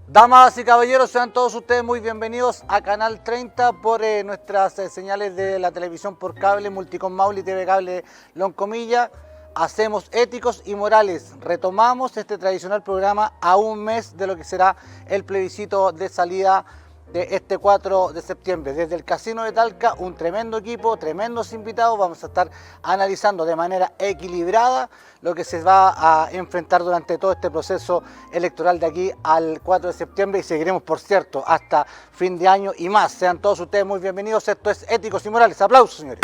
Damas y caballeros, sean todos ustedes muy bienvenidos a Canal 30 por nuestras señales de la televisión por cable, Multicom Maule y TV Cable Loncomilla. Hacemos éticos y morales. Retomamos este tradicional programa a un mes de lo que será el plebiscito de salida de este 4 de septiembre. Desde el Casino de Talca, un tremendo equipo, tremendos invitados. Vamos a estar analizando de manera equilibrada lo que se va a enfrentar durante todo este proceso electoral de aquí al 4 de septiembre y seguiremos, por cierto, hasta fin de año y más. Sean todos ustedes muy bienvenidos. Esto es Éticos y Morales. Aplausos, señores.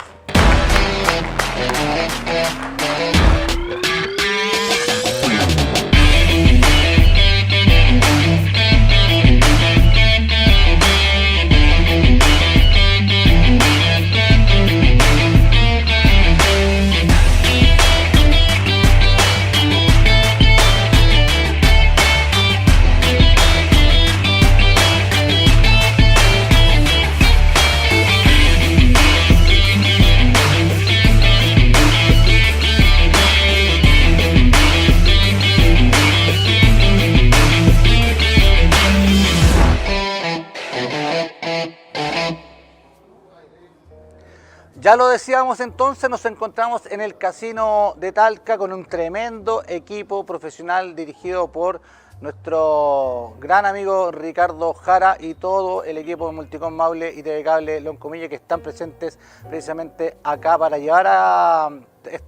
Ya lo decíamos entonces, nos encontramos en el Casino de Talca con un tremendo equipo profesional dirigido por nuestro gran amigo Ricardo Jara y todo el equipo de Multicom Maule y TV Cable Loncomilla que están presentes precisamente acá para llevar a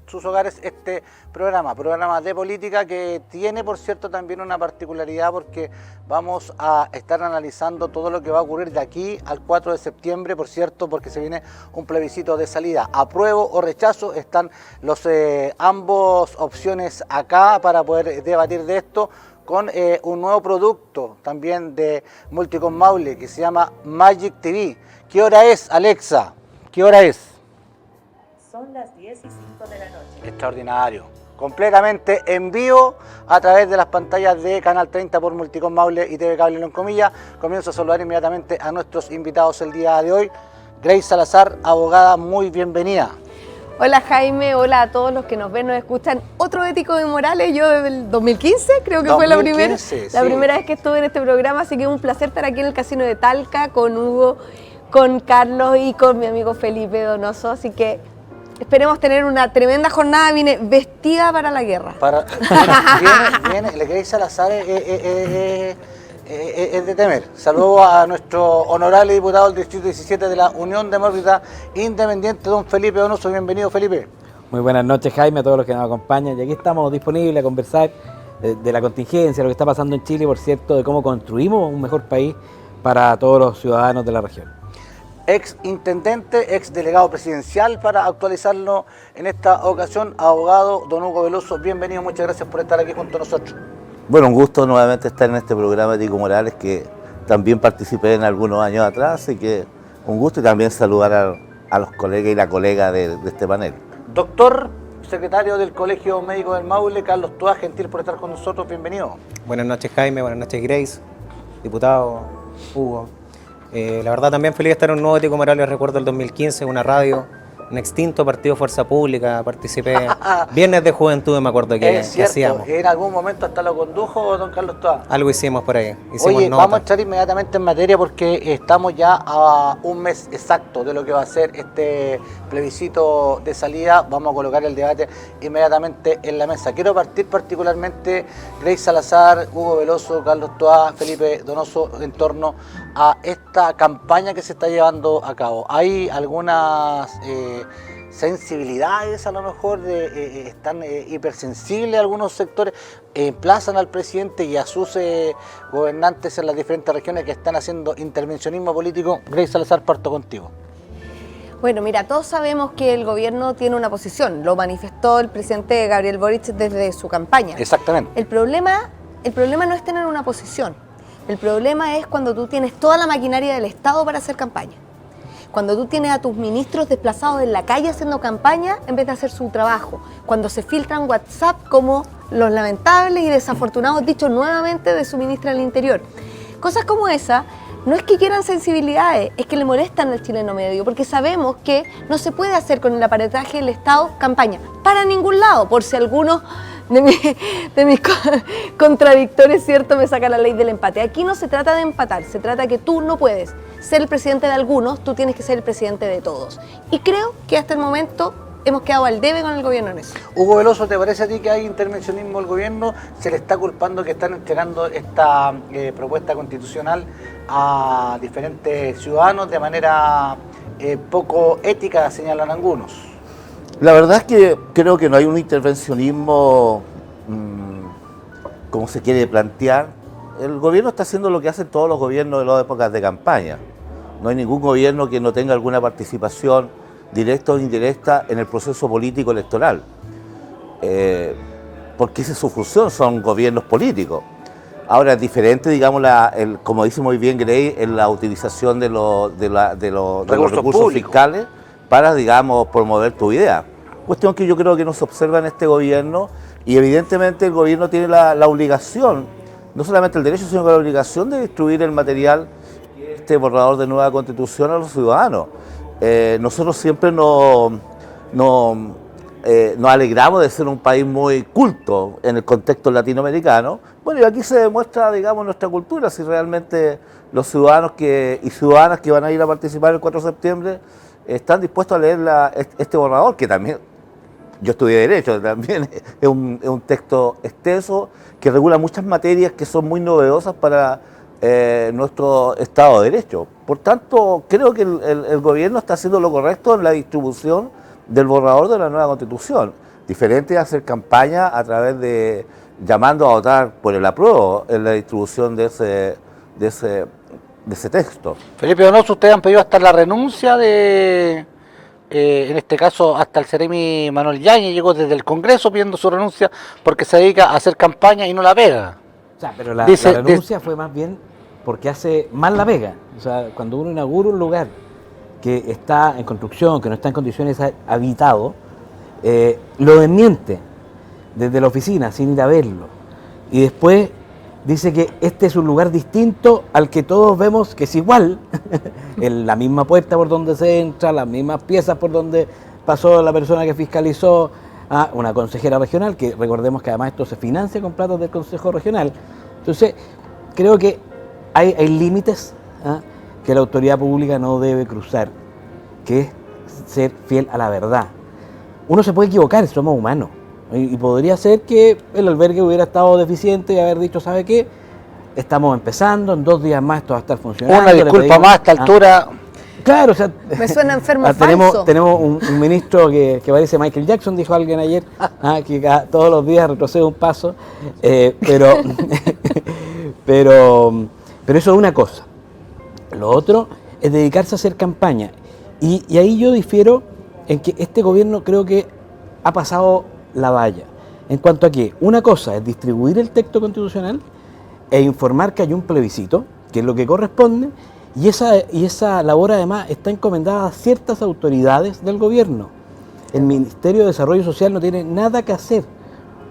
sus hogares este programa de política que tiene, por cierto, también una particularidad porque vamos a estar analizando todo lo que va a ocurrir de aquí al 4 de septiembre, por cierto, porque se viene un plebiscito de salida. Apruebo o rechazo, están los ambos opciones acá para poder debatir de esto con un nuevo producto también de Multicom Maule que se llama Magic TV. ¿Qué hora es, Alexa? ¿Qué hora es? Son las 10:05 de la noche. Extraordinario. Completamente en vivo a través de las pantallas de Canal 30 por Multicom Maule y TV Cable Loncomilla. Comienzo a saludar inmediatamente a nuestros invitados el día de hoy. Grace Salazar, abogada, muy bienvenida. Hola Jaime, hola a todos los que nos ven, nos escuchan. Otro Ético de Morales, yo desde el 2015 creo que 2015, fue la primera vez que estuve en este programa, así que es un placer estar aquí en el Casino de Talca con Hugo, con Carlos y con mi amigo Felipe Donoso, así que esperemos tener una tremenda jornada. Vine vestida para la guerra. Viene, Grace Salazar es de temer. Saludos a nuestro honorable diputado del Distrito 17 de la Unión Demócrata Independiente, don Felipe Donoso. Bienvenido, Felipe. Muy buenas noches, Jaime, a todos los que nos acompañan. Y aquí estamos disponibles a conversar de la contingencia, lo que está pasando en Chile, por cierto, de cómo construimos un mejor país para todos los ciudadanos de la región. Ex intendente, ex delegado presidencial, para actualizarlo en esta ocasión, abogado don Hugo Veloso. Bienvenido, muchas gracias por estar aquí junto a nosotros. Bueno, un gusto nuevamente estar en este programa Ético Morales que también participé en algunos años atrás, así que un gusto y también saludar a los colegas y la colega de este panel. Doctor, secretario del Colegio Médico del Maule, Carlos Toa, gentil por estar con nosotros, bienvenido. Buenas noches Jaime, buenas noches Grace, diputado Hugo. La verdad también feliz de estar en un nuevo Ético Morales, recuerdo el 2015, una radio, un extinto partido Fuerza Pública, participé, Viernes de Juventud me acuerdo que hacíamos. En algún momento hasta lo condujo don Carlos Toa. Algo hicimos por ahí, hicimos Oye, nota. vamos a entrar inmediatamente en materia porque estamos ya a un mes exacto de lo que va a ser este plebiscito de salida. Vamos a colocar el debate inmediatamente en la mesa. Quiero partir particularmente, Grace Salazar, Hugo Veloso, Carlos Toa, Felipe Donoso, en torno a esta campaña que se está llevando a cabo. Hay algunas sensibilidades, a lo mejor están hipersensibles algunos sectores, emplazan al presidente y a sus gobernantes en las diferentes regiones que están haciendo intervencionismo político. Grace Salazar, parto contigo. Bueno, mira, todos sabemos que el gobierno tiene una posición, lo manifestó el presidente Gabriel Boric desde su campaña. Exactamente. El problema no es tener una posición, el problema es cuando tú tienes toda la maquinaria del Estado para hacer campaña. Cuando tú tienes a tus ministros desplazados en la calle haciendo campaña en vez de hacer su trabajo. Cuando se filtran WhatsApp como los lamentables y desafortunados dichos nuevamente de su ministra del Interior. Cosas como esa no es que quieran sensibilidades, es que le molestan al chileno medio, porque sabemos que no se puede hacer con el aparataje del Estado campaña, para ningún lado, por si algunos de mis contradictores, ¿cierto? Me saca la ley del empate. Aquí no se trata de empatar, se trata que tú no puedes ser el presidente de algunos, tú tienes que ser el presidente de todos. Y creo que hasta el momento hemos quedado al debe con el gobierno en eso. Hugo Veloso, ¿te parece a ti que hay intervencionismo del gobierno? ¿Se le está culpando que están entregando esta propuesta constitucional a diferentes ciudadanos de manera poco ética, señalan algunos? La verdad es que creo que no hay un intervencionismo como se quiere plantear. El gobierno está haciendo lo que hacen todos los gobiernos de las épocas de campaña. No hay ningún gobierno que no tenga alguna participación directa o indirecta en el proceso político electoral. Porque esa es su función, son gobiernos políticos. Ahora es diferente, digamos, como dice muy bien Grey, en la utilización de los recursos fiscales para, digamos, promover tu idea. Cuestión que yo creo que no se observa en este gobierno, y evidentemente el gobierno tiene la obligación, no solamente el derecho, sino que la obligación de distribuir el material, este borrador de nueva constitución, a los ciudadanos. Nosotros siempre nos alegramos de ser un país muy culto en el contexto latinoamericano. Bueno, y aquí se demuestra, digamos, nuestra cultura, si realmente los ciudadanos y ciudadanas que van a ir a participar el 4 de septiembre están dispuestos a leer este borrador, que también, yo estudié Derecho, también es un texto extenso que regula muchas materias que son muy novedosas para nuestro Estado de Derecho. Por tanto, creo que el gobierno está haciendo lo correcto en la distribución del borrador de la nueva Constitución. Diferente a hacer campaña a través de llamando a votar por el apruebo en la distribución de ese texto. Felipe Donoso, ustedes han pedido hasta la renuncia de, en este caso, hasta el seremi Manuel Yáñez llegó desde el Congreso pidiendo su renuncia porque se dedica a hacer campaña y no la pega. O sea, pero la renuncia fue más bien porque hace mal la pega. O sea, cuando uno inaugura un lugar que está en construcción, que no está en condiciones habitado, lo desmiente desde la oficina sin ir a verlo. Y después dice que este es un lugar distinto al que todos vemos que es igual, en la misma puerta por donde se entra, las mismas piezas por donde pasó la persona que fiscalizó, a una consejera regional, que recordemos que además esto se financia con plata del Consejo Regional. Entonces, creo que hay límites que la autoridad pública no debe cruzar, que es ser fiel a la verdad. Uno se puede equivocar, somos humanos. Y podría ser que el albergue hubiera estado deficiente y haber dicho, ¿sabe qué? Estamos empezando, en 2 días más esto va a estar funcionando. Una disculpa más a esta altura. Claro, o sea, me suena enfermo falso. Tenemos un ministro que parece Michael Jackson, dijo alguien ayer, que todos los días retrocede un paso, pero eso es una cosa. Lo otro es dedicarse a hacer campaña. Y ahí yo difiero en que este gobierno creo que ha pasado la valla. En cuanto a que una cosa es distribuir el texto constitucional e informar que hay un plebiscito, que es lo que corresponde, y esa labor además está encomendada a ciertas autoridades del gobierno. El Ministerio de Desarrollo Social no tiene nada que hacer,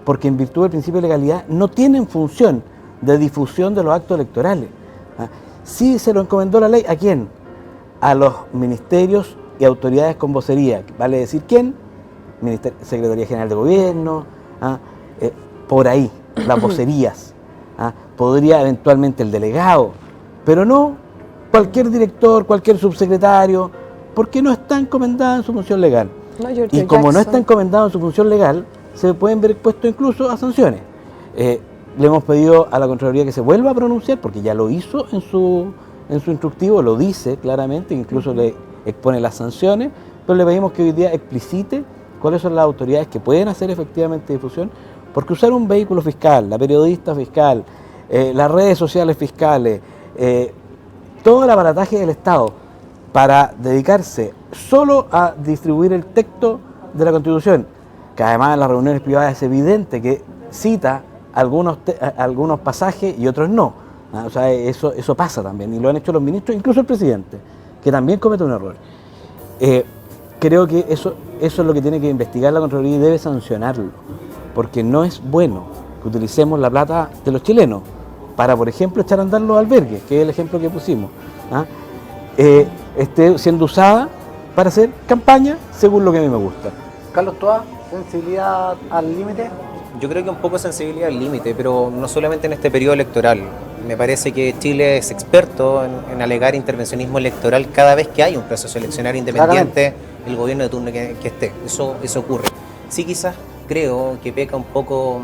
porque en virtud del principio de legalidad no tienen función de difusión de los actos electorales. Sí se lo encomendó la ley, ¿a quién? A los ministerios y autoridades con vocería, vale decir quién, Secretaría General de Gobierno, por ahí, las vocerías, podría eventualmente el delegado, pero no cualquier director, cualquier subsecretario, porque no está encomendado en su función legal. No, y como no está encomendado en su función legal, se pueden ver expuestos incluso a sanciones. Le hemos pedido a la Contraloría que se vuelva a pronunciar, porque ya lo hizo en su instructivo, lo dice claramente, incluso le expone las sanciones, pero le pedimos que hoy día explicite cuáles son las autoridades que pueden hacer efectivamente difusión, porque usar un vehículo fiscal, la periodista fiscal, las redes sociales fiscales, todo el aparataje del Estado para dedicarse solo a distribuir el texto de la Constitución, que además en las reuniones privadas es evidente que cita algunos pasajes y otros no. O sea, eso pasa también, y lo han hecho los ministros, incluso el presidente, que también comete un error. Creo que eso es lo que tiene que investigar la Contraloría y debe sancionarlo, porque no es bueno que utilicemos la plata de los chilenos para, por ejemplo, echar a andar los albergues, que es el ejemplo que pusimos, esté siendo usada para hacer campaña según lo que a mí me gusta. Carlos Toa, sensibilidad al límite. Yo creo que un poco de sensibilidad al límite, pero no solamente en este periodo electoral. Me parece que Chile es experto en alegar intervencionismo electoral cada vez que hay un proceso eleccionario independiente, el gobierno de turno que esté. Eso ocurre. Sí, quizás creo que peca un poco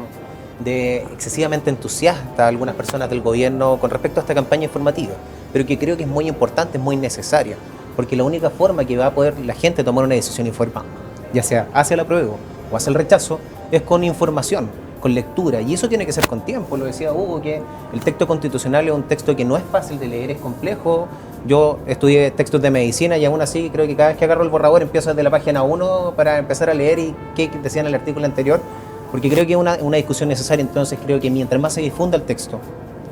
de excesivamente entusiasta a algunas personas del gobierno con respecto a esta campaña informativa, pero que creo que es muy importante, es muy necesaria, porque la única forma que va a poder la gente tomar una decisión informada, ya sea hacia el apruebo o hacia el rechazo, es con información, con lectura, y eso tiene que ser con tiempo. Lo decía Hugo, que el texto constitucional es un texto que no es fácil de leer, es complejo. Yo estudié textos de medicina y aún así creo que cada vez que agarro el borrador empiezo desde la página 1 para empezar a leer y qué decía en el artículo anterior, porque creo que es una discusión necesaria. Entonces creo que mientras más se difunda el texto,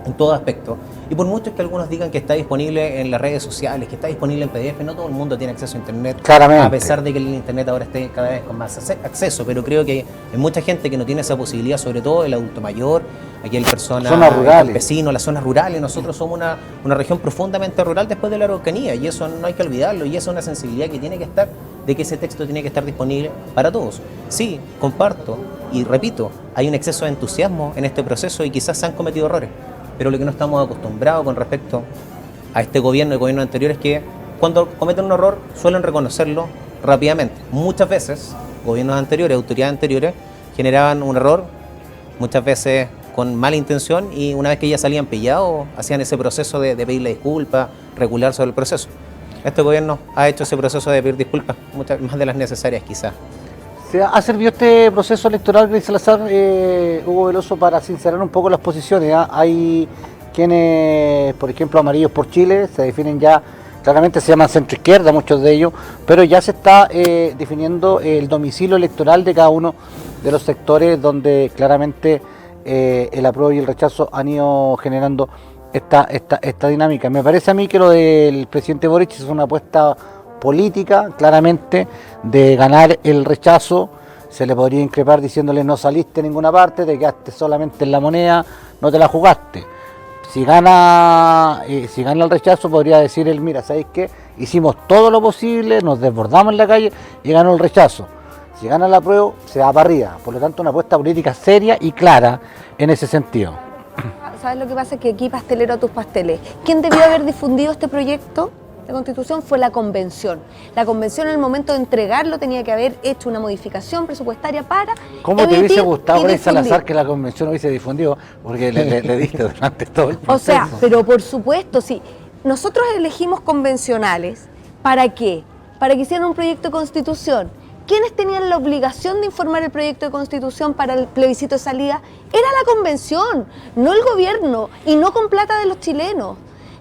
en todo aspecto, y por mucho que algunos digan que está disponible en las redes sociales, que está disponible en PDF, no todo el mundo tiene acceso a Internet, Claramente. a pesar de que el Internet ahora esté cada vez con más acceso, pero creo que hay mucha gente que no tiene esa posibilidad, sobre todo el adulto mayor, aquel persona, Zonas rurales. el campesino, las zonas rurales. Nosotros somos una región profundamente rural después de la Araucanía, y eso no hay que olvidarlo, y eso es una sensibilidad que tiene que estar, de que ese texto tiene que estar disponible para todos. Sí, comparto, y repito, hay un exceso de entusiasmo en este proceso y quizás se han cometido errores, pero lo que no estamos acostumbrados con respecto a este gobierno y gobiernos anteriores es que cuando cometen un error suelen reconocerlo rápidamente. Muchas veces, gobiernos anteriores, autoridades anteriores, generaban un error, muchas veces con mala intención, y una vez que ya salían pillados, hacían ese proceso de pedirle disculpas, regular sobre el proceso. Este gobierno ha hecho ese proceso de pedir disculpas, muchas más de las necesarias quizás. ¿Se ha servido este proceso electoral, Gris Salazar, Hugo Veloso, para sincerar un poco las posiciones? Hay quienes, por ejemplo, Amarillos por Chile, se definen ya, claramente se llaman centro-izquierda, muchos de ellos, pero ya se está definiendo el domicilio electoral de cada uno de los sectores donde claramente el apruebo y el rechazo han ido generando esta dinámica. Me parece a mí que lo del presidente Boric es una apuesta política, claramente, de ganar el rechazo. Se le podría increpar diciéndole no saliste en ninguna parte, te quedaste solamente en la moneda, no te la jugaste. Si gana el rechazo, podría decir él, mira, ¿sabéis qué? Hicimos todo lo posible, nos desbordamos en la calle y ganó el rechazo. Si gana el apruebo, se va para arriba. Por lo tanto, una apuesta política seria y clara en ese sentido. ¿Sabes lo que pasa? Que aquí pastelero a tus pasteles. ¿Quién debió haber difundido este proyecto de constitución? Fue la convención. La convención, en el momento de entregarlo, tenía que haber hecho una modificación presupuestaria para ¿Cómo te emitir hubiese gustado, y Gris difundir? Salazar, que la convención hubiese difundido? Porque le diste durante todo el O proceso. sea, pero por supuesto, sí. Nosotros elegimos convencionales. ¿Para qué? Para que hicieran un proyecto de constitución. ¿Quiénes tenían la obligación de informar el proyecto de constitución para el plebiscito de salida? Era la convención, no el gobierno, y no con plata de los chilenos.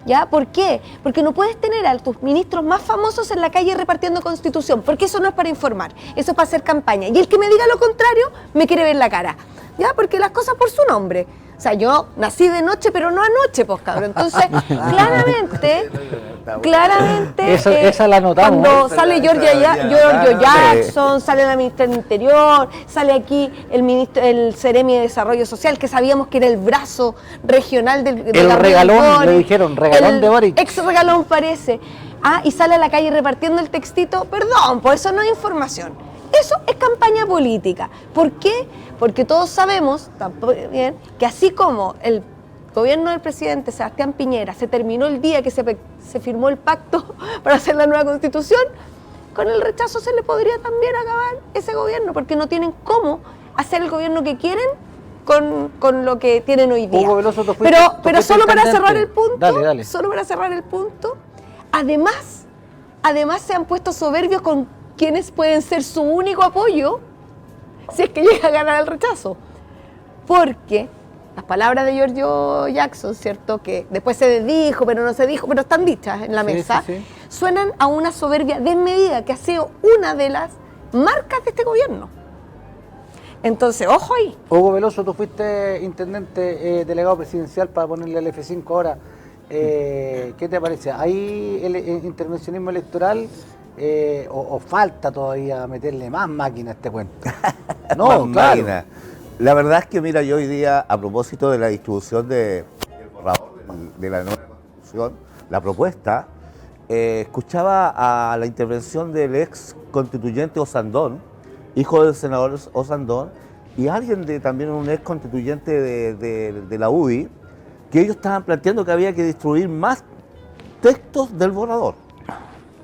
¿Ya? ¿Por qué? Porque no puedes tener a tus ministros más famosos en la calle repartiendo constitución, porque eso no es para informar, eso es para hacer campaña. Y el que me diga lo contrario, me quiere ver la cara. ¿Ya? Porque las cosas por su nombre. O sea, yo nací de noche, pero no anoche, pues cabrón. Entonces, claramente, Esa la notamos. cuando sale Giorgio Jackson, sale la ministra del Interior, sale aquí el Seremi de Desarrollo Social, que sabíamos que era el brazo regional del El Gabriel regalón, Boric, le dijeron, regalón de Boric. ex regalón parece. Y sale a la calle repartiendo el textito. Perdón, pues eso no es información. Eso es campaña política. ¿Por qué? Porque todos sabemos también que así como el gobierno del presidente Sebastián Piñera se terminó el día que se firmó el pacto para hacer la nueva constitución, con el rechazo se le podría también acabar ese gobierno, porque no tienen cómo hacer el gobierno que quieren con lo que tienen hoy día. Hugo Veloso, tú fuiste pero solo para intendente. cerrar el punto, Dale. solo para cerrar el punto, además se han puesto soberbios con quienes pueden ser su único apoyo si es que llega a ganar el rechazo. Porque las palabras de Giorgio Jackson, ¿cierto? Que después se dijo, pero no se dijo, pero están dichas en la mesa, sí. Suenan a una soberbia desmedida que ha sido una de las marcas de este gobierno. Entonces, ojo ahí. Hugo Veloso, tú fuiste intendente delegado presidencial para ponerle el F5 ahora. ¿Qué te parece? ¿Hay el intervencionismo electoral o falta todavía meterle más máquina a este cuento? No, Más claro. máquina. La verdad es que, mira, yo hoy día, a propósito de la distribución del borrador de la nueva constitución, la propuesta, escuchaba a la intervención del ex constituyente Osandón, hijo del senador Osandón, y alguien también un ex constituyente de la UDI, que ellos estaban planteando que había que distribuir más textos del borrador.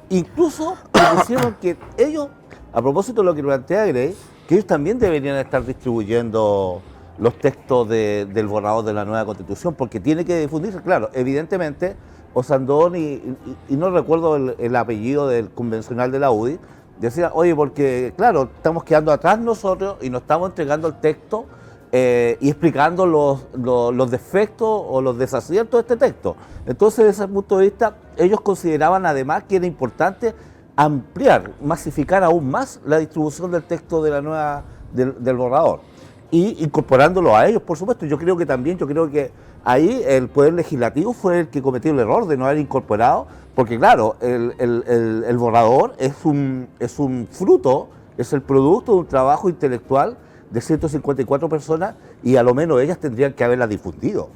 Incluso propusieron que ellos, a propósito de lo que plantea Grey, que ellos también deberían estar distribuyendo los textos del borrador de la nueva Constitución, porque tiene que difundirse. Claro, evidentemente, Osandón y no recuerdo el apellido del convencional de la UDI, decía, oye, porque claro, estamos quedando atrás nosotros y nos estamos entregando el texto y explicando los defectos o los desaciertos de este texto. Entonces, desde ese punto de vista, ellos consideraban además que era importante ampliar, masificar aún más la distribución del texto de la nueva, del borrador, y incorporándolo a ellos, por supuesto. Yo creo que ahí el Poder Legislativo fue el que cometió el error de no haber incorporado, porque claro, el borrador es un fruto, es el producto de un trabajo intelectual de 154 personas, y a lo menos ellas tendrían que haberla difundido.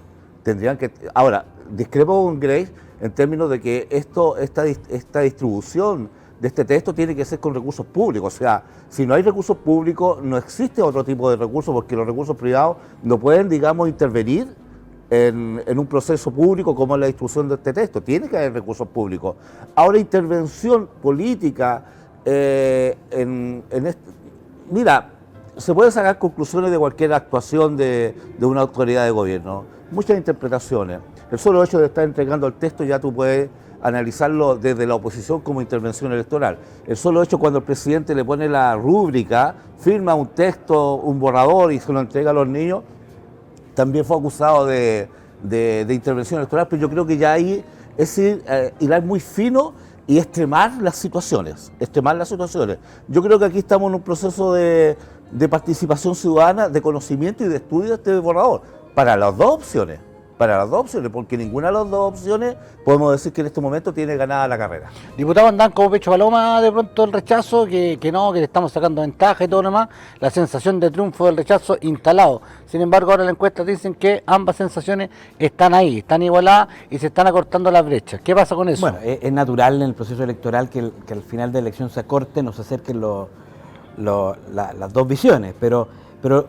Ahora, discrepo con Grace en términos de que esta distribución de este texto tiene que ser con recursos públicos. O sea, si no hay recursos públicos, no existe otro tipo de recursos, porque los recursos privados no pueden, digamos, intervenir en un proceso público como es la distribución de este texto. Tiene que haber recursos públicos. Ahora, intervención política mira, se pueden sacar conclusiones de cualquier actuación de una autoridad de gobierno, muchas interpretaciones. El solo hecho de estar entregando el texto ya tú puedes analizarlo desde la oposición como intervención electoral. El solo hecho cuando el presidente le pone la rúbrica, firma un texto, un borrador y se lo entrega a los niños, también fue acusado de intervención electoral, pero yo creo que ya ahí es hilar muy fino y extremar las situaciones. Yo creo que aquí estamos en un proceso de participación ciudadana, de conocimiento y de estudio de este borrador, para las dos opciones, porque ninguna de las dos opciones podemos decir que en este momento tiene ganada la carrera. Diputados andan como pecho paloma de pronto el rechazo, que no, que le estamos sacando ventaja y todo lo demás, la sensación de triunfo del rechazo instalado. Sin embargo, ahora las encuestas dicen que ambas sensaciones están ahí, están igualadas y se están acortando las brechas. ¿Qué pasa con eso? Bueno, es natural en el proceso electoral que al final de la elección se acorte, nos acerquen las dos visiones, pero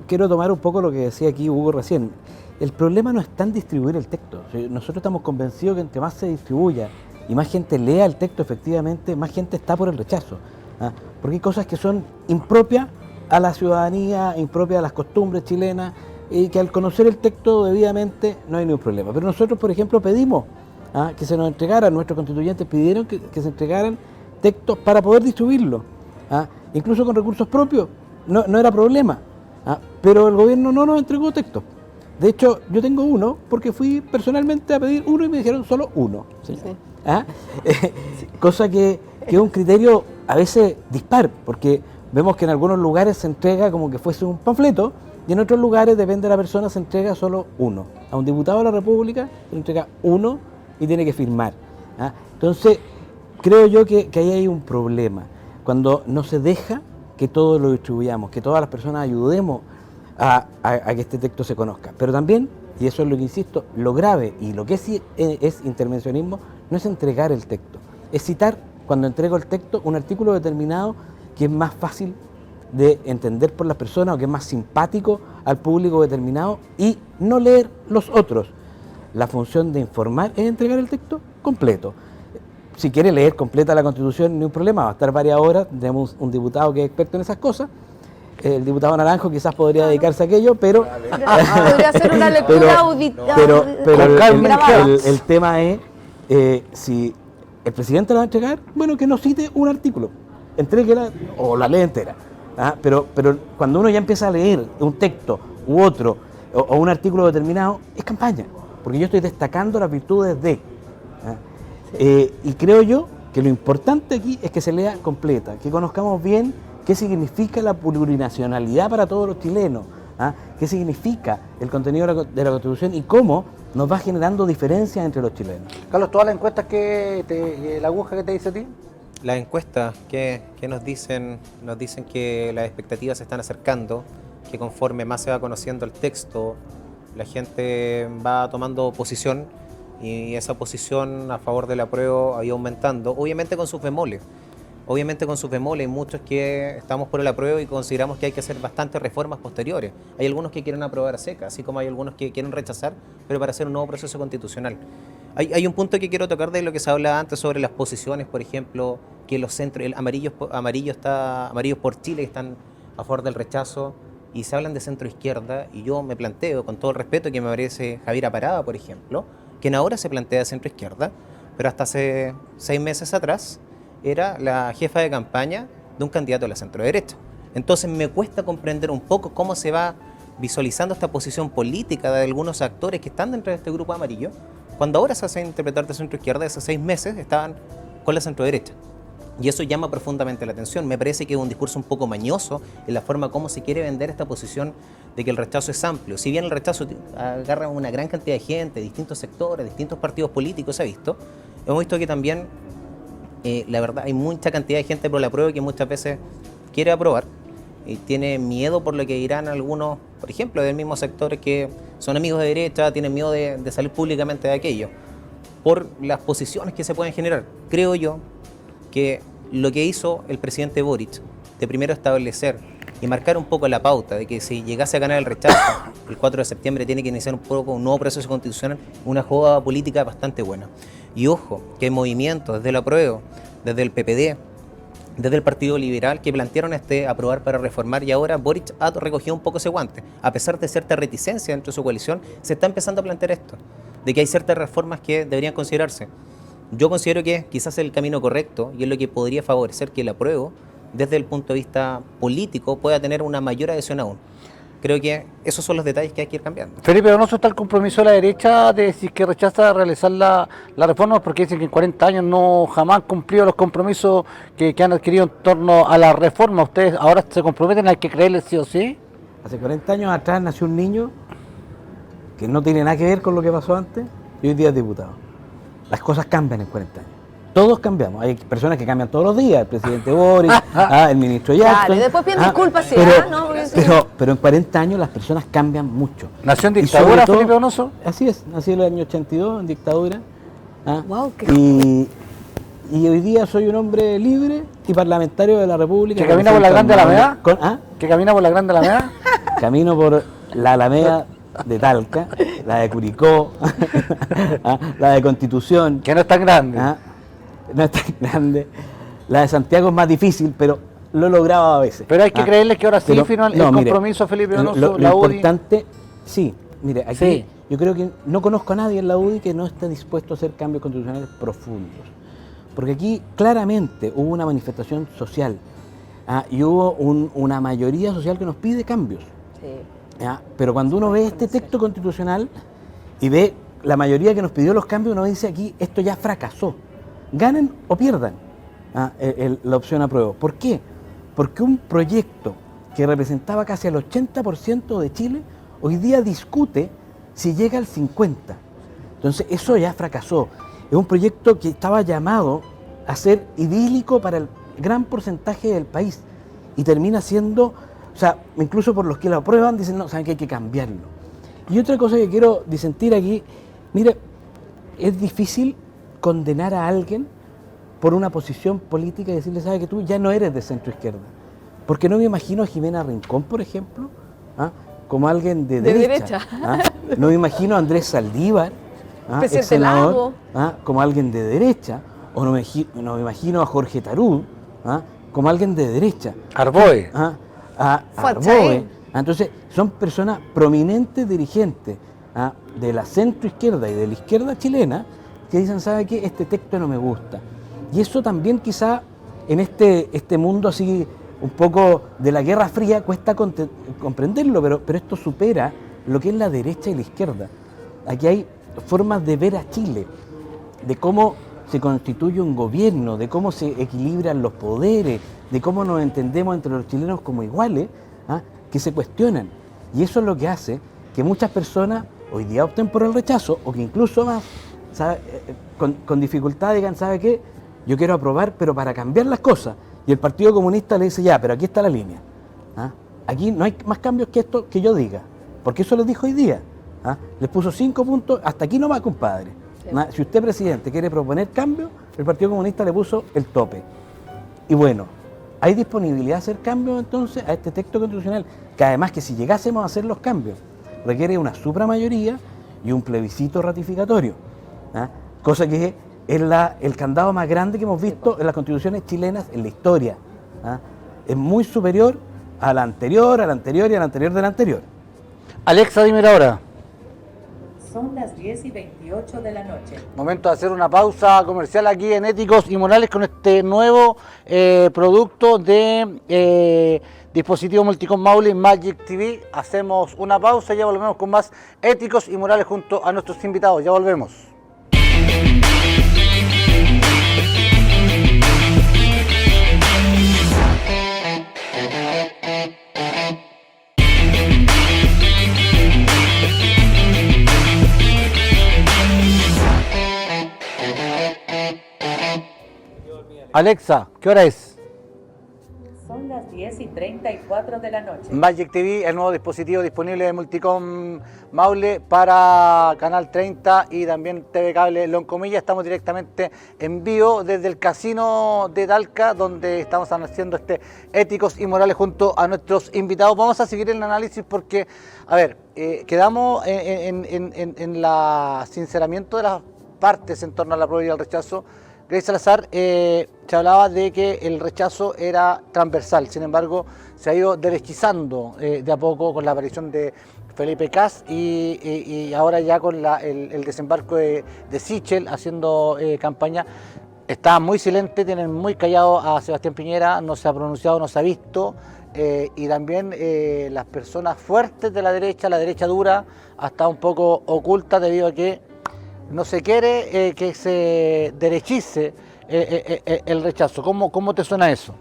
quiero tomar un poco lo que decía aquí Hugo recién. El problema no está en distribuir el texto. Nosotros estamos convencidos que entre más se distribuya y más gente lea el texto, efectivamente, más gente está por el rechazo. Porque hay cosas que son impropias a la ciudadanía, impropias a las costumbres chilenas, y que al conocer el texto debidamente no hay ningún problema. Pero nosotros, por ejemplo, pedimos que se nos entregaran, nuestros constituyentes pidieron que se entregaran textos para poder distribuirlo, incluso con recursos propios, no era problema, pero el gobierno no nos entregó textos. De hecho, yo tengo uno porque fui personalmente a pedir uno y me dijeron solo uno. ¿Sí? Sí. Cosa que es un criterio a veces dispar, porque vemos que en algunos lugares se entrega como que fuese un panfleto y en otros lugares, depende de la persona, se entrega solo uno. A un diputado de la República se le entrega uno y tiene que firmar. Entonces, creo yo que ahí hay un problema. Cuando no se deja que todos lo distribuyamos, que todas las personas ayudemos a que este texto se conozca. Pero también, y eso es lo que insisto, lo grave y lo que es intervencionismo no es entregar el texto, es citar, cuando entrego el texto, un artículo determinado que es más fácil de entender por las personas o que es más simpático al público determinado y no leer los otros. La función de informar es entregar el texto completo. Si quiere leer completa la Constitución, no hay problema, va a estar varias horas, tenemos un diputado que es experto en esas cosas. El diputado Naranjo quizás podría dedicarse a aquello, pero podría hacer una lectura auditiva. Pero el tema es, si el presidente la va a entregar, bueno, que nos cite un artículo, entréguela o la ley entera. Pero cuando uno ya empieza a leer un texto u otro, o un artículo determinado, es campaña, porque yo estoy destacando las virtudes de. Y creo yo que lo importante aquí es que se lea completa, que conozcamos bien qué significa la plurinacionalidad para todos los chilenos, qué significa el contenido de la Constitución y cómo nos va generando diferencias entre los chilenos. Carlos, todas las encuestas la aguja que te dice a ti. Las encuestas que nos dicen que las expectativas se están acercando, que conforme más se va conociendo el texto, la gente va tomando posición y esa posición a favor del apruebo va aumentando, obviamente con sus bemoles. obviamente con sus bemoles. Hay muchos que estamos por el apruebo y consideramos que hay que hacer bastantes reformas posteriores. Hay algunos que quieren aprobar a seca, así como hay algunos que quieren rechazar, pero para hacer un nuevo proceso constitucional. Hay un punto que quiero tocar de lo que se hablaba antes sobre las posiciones, por ejemplo, que los centros, el amarillos por Chile están a favor del rechazo y se hablan de centro izquierda, y yo me planteo, con todo el respeto que me merece Javiera Parada, por ejemplo, quien ahora se plantea de centro izquierda, pero hasta hace 6 meses atrás era la jefa de campaña de un candidato de la centro derecha. Entonces me cuesta comprender un poco cómo se va visualizando esta posición política de algunos actores que están dentro de este grupo amarillo, cuando ahora se hace interpretar de centro izquierda. Hace 6 meses estaban con la centro derecha. Y eso llama profundamente la atención. Me parece que es un discurso un poco mañoso en la forma como se quiere vender esta posición de que el rechazo es amplio. Si bien el rechazo agarra una gran cantidad de gente, distintos sectores, distintos partidos políticos, se ha visto, hemos visto que también, la verdad, hay mucha cantidad de gente por la prueba que muchas veces quiere aprobar y tiene miedo por lo que dirán algunos, por ejemplo, del mismo sector que son amigos de derecha, tienen miedo de salir públicamente de aquello, por las posiciones que se pueden generar. Creo yo que lo que hizo el presidente Boric, de primero establecer y marcar un poco la pauta de que si llegase a ganar el rechazo, el 4 de septiembre tiene que iniciar un nuevo proceso constitucional, una jugada política bastante buena. Y ojo, que hay movimientos desde el apruebo, desde el PPD, desde el Partido Liberal, que plantearon aprobar para reformar, y ahora Boric ha recogido un poco ese guante. A pesar de cierta reticencia dentro de su coalición, se está empezando a plantear esto, de que hay ciertas reformas que deberían considerarse. Yo considero que quizás es el camino correcto y es lo que podría favorecer que el apruebo, desde el punto de vista político, pueda tener una mayor adhesión aún. Creo que esos son los detalles que hay que ir cambiando. Felipe Donoso, ¿está el compromiso de la derecha de decir que rechaza realizar la reforma? Porque dicen que en 40 años no jamás han cumplido los compromisos que han adquirido en torno a la reforma. ¿Ustedes ahora se comprometen? ¿Hay que creerles sí o sí? Hace 40 años atrás nació un niño que no tiene nada que ver con lo que pasó antes y hoy día es diputado. Las cosas cambian en 40 años. Todos cambiamos. Hay personas que cambian todos los días. El presidente Boris, el ministro Jackson. Claro, y después piden disculpas, sí, ¿no? Pero en 40 años las personas cambian mucho. ¿Nació en Y dictadura, sobre todo- Felipe Donoso? Así es, nací en el año 82 en dictadura. Wow, qué Y hoy día soy un hombre libre y parlamentario de la República. ¿Que camina por la Grande Alameda? ¿Ah? ¿Que camina por la Grande Alameda? Camino por la Alameda de Talca, la de Curicó, la de Constitución. Que no es tan grande. No es tan grande. La de Santiago es más difícil, pero lo he logrado a veces. Pero hay que creerles que ahora sí Pero, firman el no, mire, compromiso, Felipe Donoso, lo la UDI. importante, sí, mire, aquí Sí. yo creo que no conozco a nadie en la UDI que no esté dispuesto a hacer cambios constitucionales profundos. Porque aquí claramente hubo una manifestación social y hubo una mayoría social que nos pide cambios. ¿Ya? Pero cuando uno ve este texto constitucional y ve la mayoría que nos pidió los cambios, uno dice aquí, esto ya fracasó. Ganen o pierdan la opción apruebo. ¿Por qué? Porque un proyecto que representaba casi al 80% de Chile, hoy día discute si llega al 50%. Entonces eso ya fracasó. Es un proyecto que estaba llamado a ser idílico para el gran porcentaje del país y termina siendo, o sea, incluso por los que lo aprueban dicen, no, saben que hay que cambiarlo. Y otra cosa que quiero disentir aquí, mire, es difícil condenar a alguien por una posición política y decirle, sabes que tú ya no eres de centro izquierda. Porque no me imagino a Jimena Rincón, por ejemplo, como alguien de derecha. No me imagino a Andrés Saldívar, el senador, como alguien de derecha, o no me imagino a Jorge Tarú como alguien de derecha. Arboe. A Arboe. Entonces, son personas prominentes dirigentes de la centro izquierda y de la izquierda chilena que dicen, ¿sabe qué? Este texto no me gusta. Y eso también quizá en este mundo así un poco de la Guerra Fría cuesta comprenderlo, pero esto supera lo que es la derecha y la izquierda. Aquí hay formas de ver a Chile, de cómo se constituye un gobierno, de cómo se equilibran los poderes, de cómo nos entendemos entre los chilenos como iguales, que se cuestionan. Y eso es lo que hace que muchas personas hoy día opten por el rechazo, o que incluso más, con dificultad digan, ¿sabe qué? Yo quiero aprobar, pero para cambiar las cosas. Y el Partido Comunista le dice, ya, pero aquí está la línea. Aquí no hay más cambios que esto que yo diga, porque eso les dijo hoy día. Les puso 5 puntos, hasta aquí no va, compadre. Si usted, presidente, quiere proponer cambios, el Partido Comunista le puso el tope. Y bueno, ¿hay disponibilidad de hacer cambios entonces a este texto constitucional? Que además que si llegásemos a hacer los cambios, requiere una supramayoría y un plebiscito ratificatorio, ¿ah? Cosa que es el candado más grande que hemos visto en las constituciones chilenas en la historia, ¿ah? Es muy superior a la anterior, a la anterior y a la anterior de la anterior. Alexa, dime la hora. Son las 10:28 de la noche. Momento de hacer una pausa comercial aquí en Éticos y Morales con este nuevo producto de dispositivo Multicom Maule Magic TV. Hacemos una pausa y ya volvemos con más Éticos y Morales junto a nuestros invitados. Ya volvemos. Alexa, ¿qué hora es? Son las 10:34 de la noche. Magic TV, el nuevo dispositivo disponible de Multicom Maule para Canal 30 y también TV Cable Loncomilla. Estamos directamente en vivo desde el Casino de Talca, donde estamos haciendo Éticos y Morales junto a nuestros invitados. Vamos a seguir el análisis porque, a ver, quedamos en el sinceramiento de las partes en torno a la prueba y al rechazo. Grace Salazar, se hablaba de que el rechazo era transversal, sin embargo se ha ido derechizando de a poco con la aparición de Felipe Kast y ahora ya con el desembarco de Sichel haciendo campaña. Está muy silente, tienen muy callado a Sebastián Piñera, no se ha pronunciado, no se ha visto, y también las personas fuertes de la derecha dura, está un poco oculta debido a que no se quiere que se derechice el rechazo. ¿Cómo te suena eso?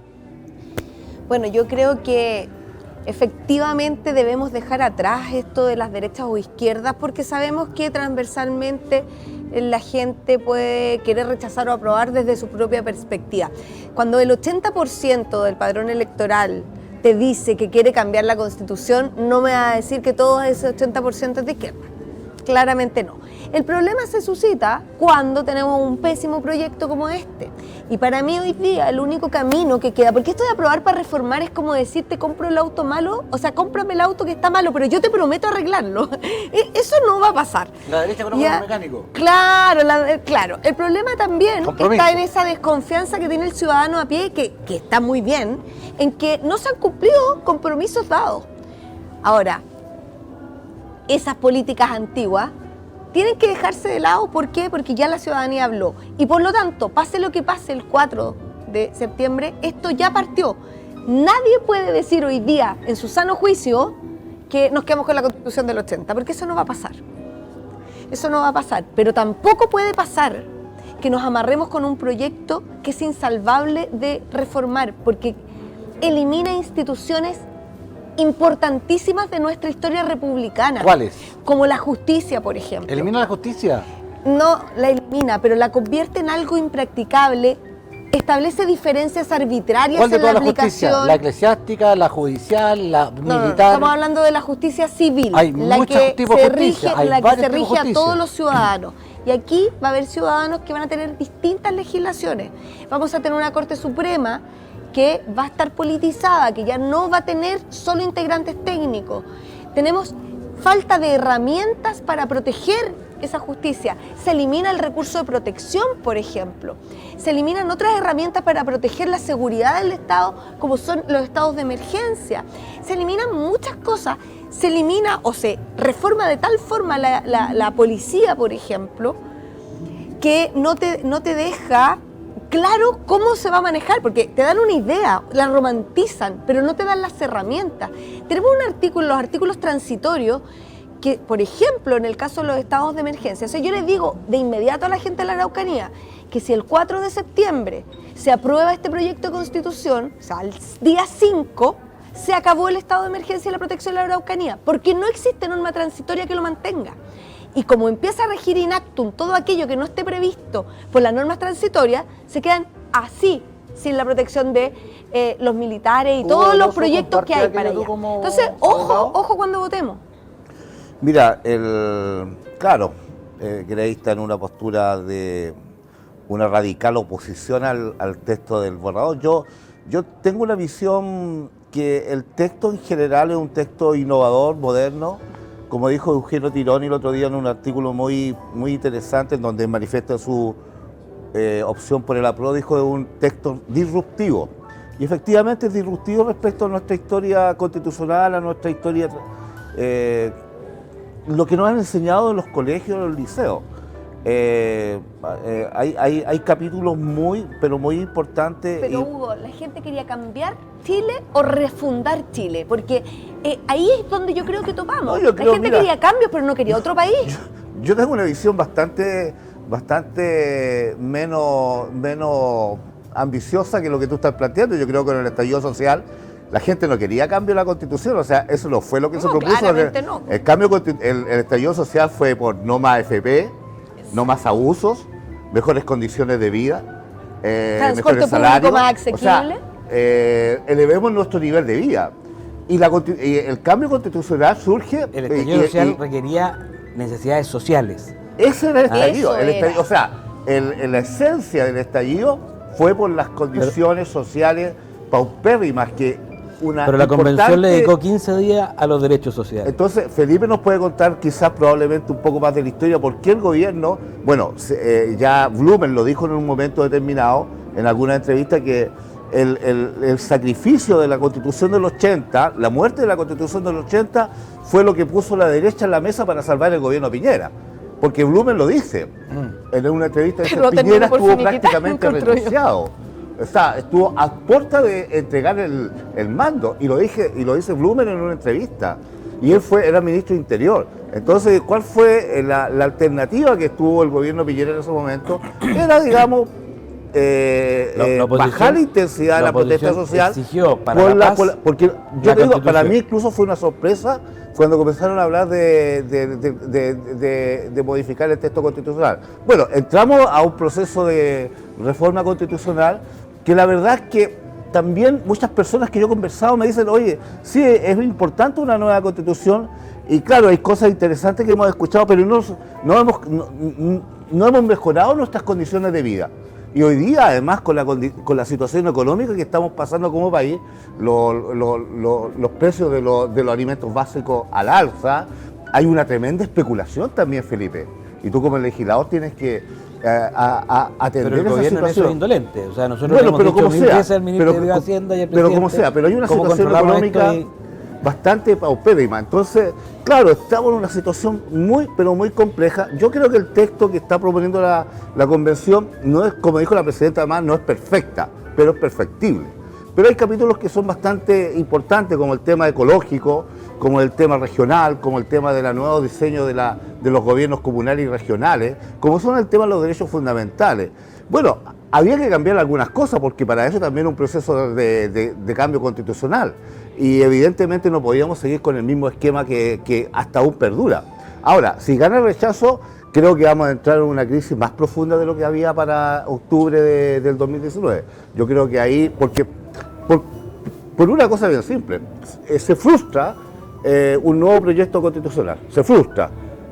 Bueno, yo creo que efectivamente debemos dejar atrás esto de las derechas o izquierdas porque sabemos que transversalmente la gente puede querer rechazar o aprobar desde su propia perspectiva. Cuando el 80% del padrón electoral te dice que quiere cambiar la Constitución, no me va a decir que todo ese 80% es de izquierda. Claramente no. El problema se suscita cuando tenemos un pésimo proyecto como este. Y para mí hoy día el único camino que queda, porque esto de aprobar para reformar es como decir te compro el auto malo, o sea, cómprame el auto que está malo, pero yo te prometo arreglarlo. Eso no va a pasar. La derecha con un mecánico. Claro, claro. El problema también está en esa desconfianza que tiene el ciudadano a pie, que está muy bien, en que no se han cumplido compromisos dados. Ahora, esas políticas antiguas tienen que dejarse de lado. ¿Por qué? Porque ya la ciudadanía habló. Y por lo tanto, pase lo que pase el 4 de septiembre, esto ya partió. Nadie puede decir hoy día, en su sano juicio, que nos quedamos con la Constitución del 80, porque eso no va a pasar. Eso no va a pasar. Pero tampoco puede pasar que nos amarremos con un proyecto que es insalvable de reformar, porque elimina instituciones importantísimas de nuestra historia republicana. ¿Cuáles? Como la justicia, por ejemplo. ¿Elimina la justicia? No la elimina, pero la convierte en algo impracticable, establece diferencias arbitrarias ¿Cuál de en la todas las aplicación. justicias? ¿La eclesiástica, la judicial, la militar? No, estamos hablando de la justicia civil, Hay la muchos que tipos se de justicia, rige, hay la que varios se tipos de rige a justicia. todos los ciudadanos. Y aquí va a haber ciudadanos que van a tener distintas legislaciones. Vamos a tener una Corte Suprema que va a estar politizada, que ya no va a tener solo integrantes técnicos. Tenemos falta de herramientas para proteger esa justicia. Se elimina el recurso de protección, por ejemplo. Se eliminan otras herramientas para proteger la seguridad del Estado, como son los estados de emergencia. Se eliminan muchas cosas. Se elimina o se reforma de tal forma la policía, por ejemplo, que no te deja claro cómo se va a manejar, porque te dan una idea, la romantizan, pero no te dan las herramientas. Tenemos un artículo, los artículos transitorios, que, por ejemplo, en el caso de los estados de emergencia, o sea, yo les digo de inmediato a la gente de la Araucanía que si el 4 de septiembre se aprueba este proyecto de constitución, o sea, el día 5, se acabó el estado de emergencia y la protección de la Araucanía, porque no existe norma transitoria que lo mantenga. Y como empieza a regir in actum todo aquello que no esté previsto por las normas transitorias, se quedan así, sin la protección de los militares y todos los proyectos que hay para allá. Entonces, ojo cuando votemos. Mira, claro, Grey está en una postura de una radical oposición al texto del borrador. Yo tengo una visión que el texto en general es un texto innovador, moderno, como dijo Eugenio Tironi el otro día en un artículo muy interesante en donde manifiesta su opción por el apruebo, dijo de un texto disruptivo. Y efectivamente es disruptivo respecto a nuestra historia constitucional, a nuestra historia, lo que nos han enseñado en los colegios, en los liceos. Hay capítulos pero muy importantes. Pero Hugo, ¿la gente quería cambiar Chile o refundar Chile? Porque ahí es donde yo creo que topamos. No, yo creo, la gente quería cambios, pero no quería otro país. Yo tengo una visión bastante menos ambiciosa que lo que tú estás planteando. Yo creo que con el estallido social la gente no quería cambio de la Constitución, o sea, eso no fue lo que se propuso. Claramente no. El estallido social fue por no más FP, no más abusos, mejores condiciones de vida, transporte mejores salarios, público más asequible. o sea, elevemos nuestro nivel de vida. Y el cambio constitucional surge... El estallido social requería necesidades sociales. Ese era el estallido. Eso era. O sea, la esencia del estallido fue por las condiciones sociales paupérrimas que Pero la convención le dedicó 15 días a los derechos sociales. Entonces, Felipe nos puede contar quizás probablemente un poco más de la historia, por qué el gobierno, bueno, ya Blumen lo dijo en un momento determinado, en alguna entrevista, que el sacrificio de la Constitución del 80, la muerte de la Constitución del 80, fue lo que puso la derecha en la mesa para salvar el gobierno Piñera. Porque Blumen lo dice en una entrevista, dice, Piñera estuvo prácticamente renunciado. O sea, estuvo a puerta de entregar el mando, y lo dice Blumen en una entrevista. Y él era ministro de Interior. Entonces, ¿cuál fue la alternativa que tuvo el gobierno Piñera en ese momento? Era, digamos, bajar la intensidad de la protesta social. Exigió para la paz, porque yo te digo, para mí incluso fue una sorpresa cuando comenzaron a hablar de modificar el texto constitucional. Bueno, entramos a un proceso de reforma constitucional que la verdad es que también muchas personas que yo he conversado me dicen, oye, sí, es importante una nueva constitución, y claro, hay cosas interesantes que hemos escuchado, pero no hemos mejorado nuestras condiciones de vida. Y hoy día, además, con la situación económica que estamos pasando como país, los precios de los alimentos básicos al alza, hay una tremenda especulación también, Felipe. Y tú como legislador tienes que atender pero el esa gobierno no situación. es indolente. O sea, nosotros hemos dicho mil veces al ministro de Hacienda y al presidente. Pero como sea, pero hay una situación económica bastante paupérrima. Entonces, claro, estamos en una situación pero muy compleja. Yo creo que el texto que está proponiendo la convención no es, como dijo la presidenta, además, no es perfecta, pero es perfectible. Pero hay capítulos que son bastante importantes, como el tema ecológico, como el tema regional, como el tema del nuevo diseño de los gobiernos comunales y regionales, como son el tema de los derechos fundamentales. Bueno, había que cambiar algunas cosas, porque para eso también un proceso de cambio constitucional. Y evidentemente no podíamos seguir con el mismo esquema que hasta aún perdura. Ahora, si gana el rechazo, creo que vamos a entrar en una crisis más profunda de lo que había para octubre del 2019. Yo creo que ahí, porque por una cosa bien simple, se frustra un nuevo proyecto constitucional, se frustra.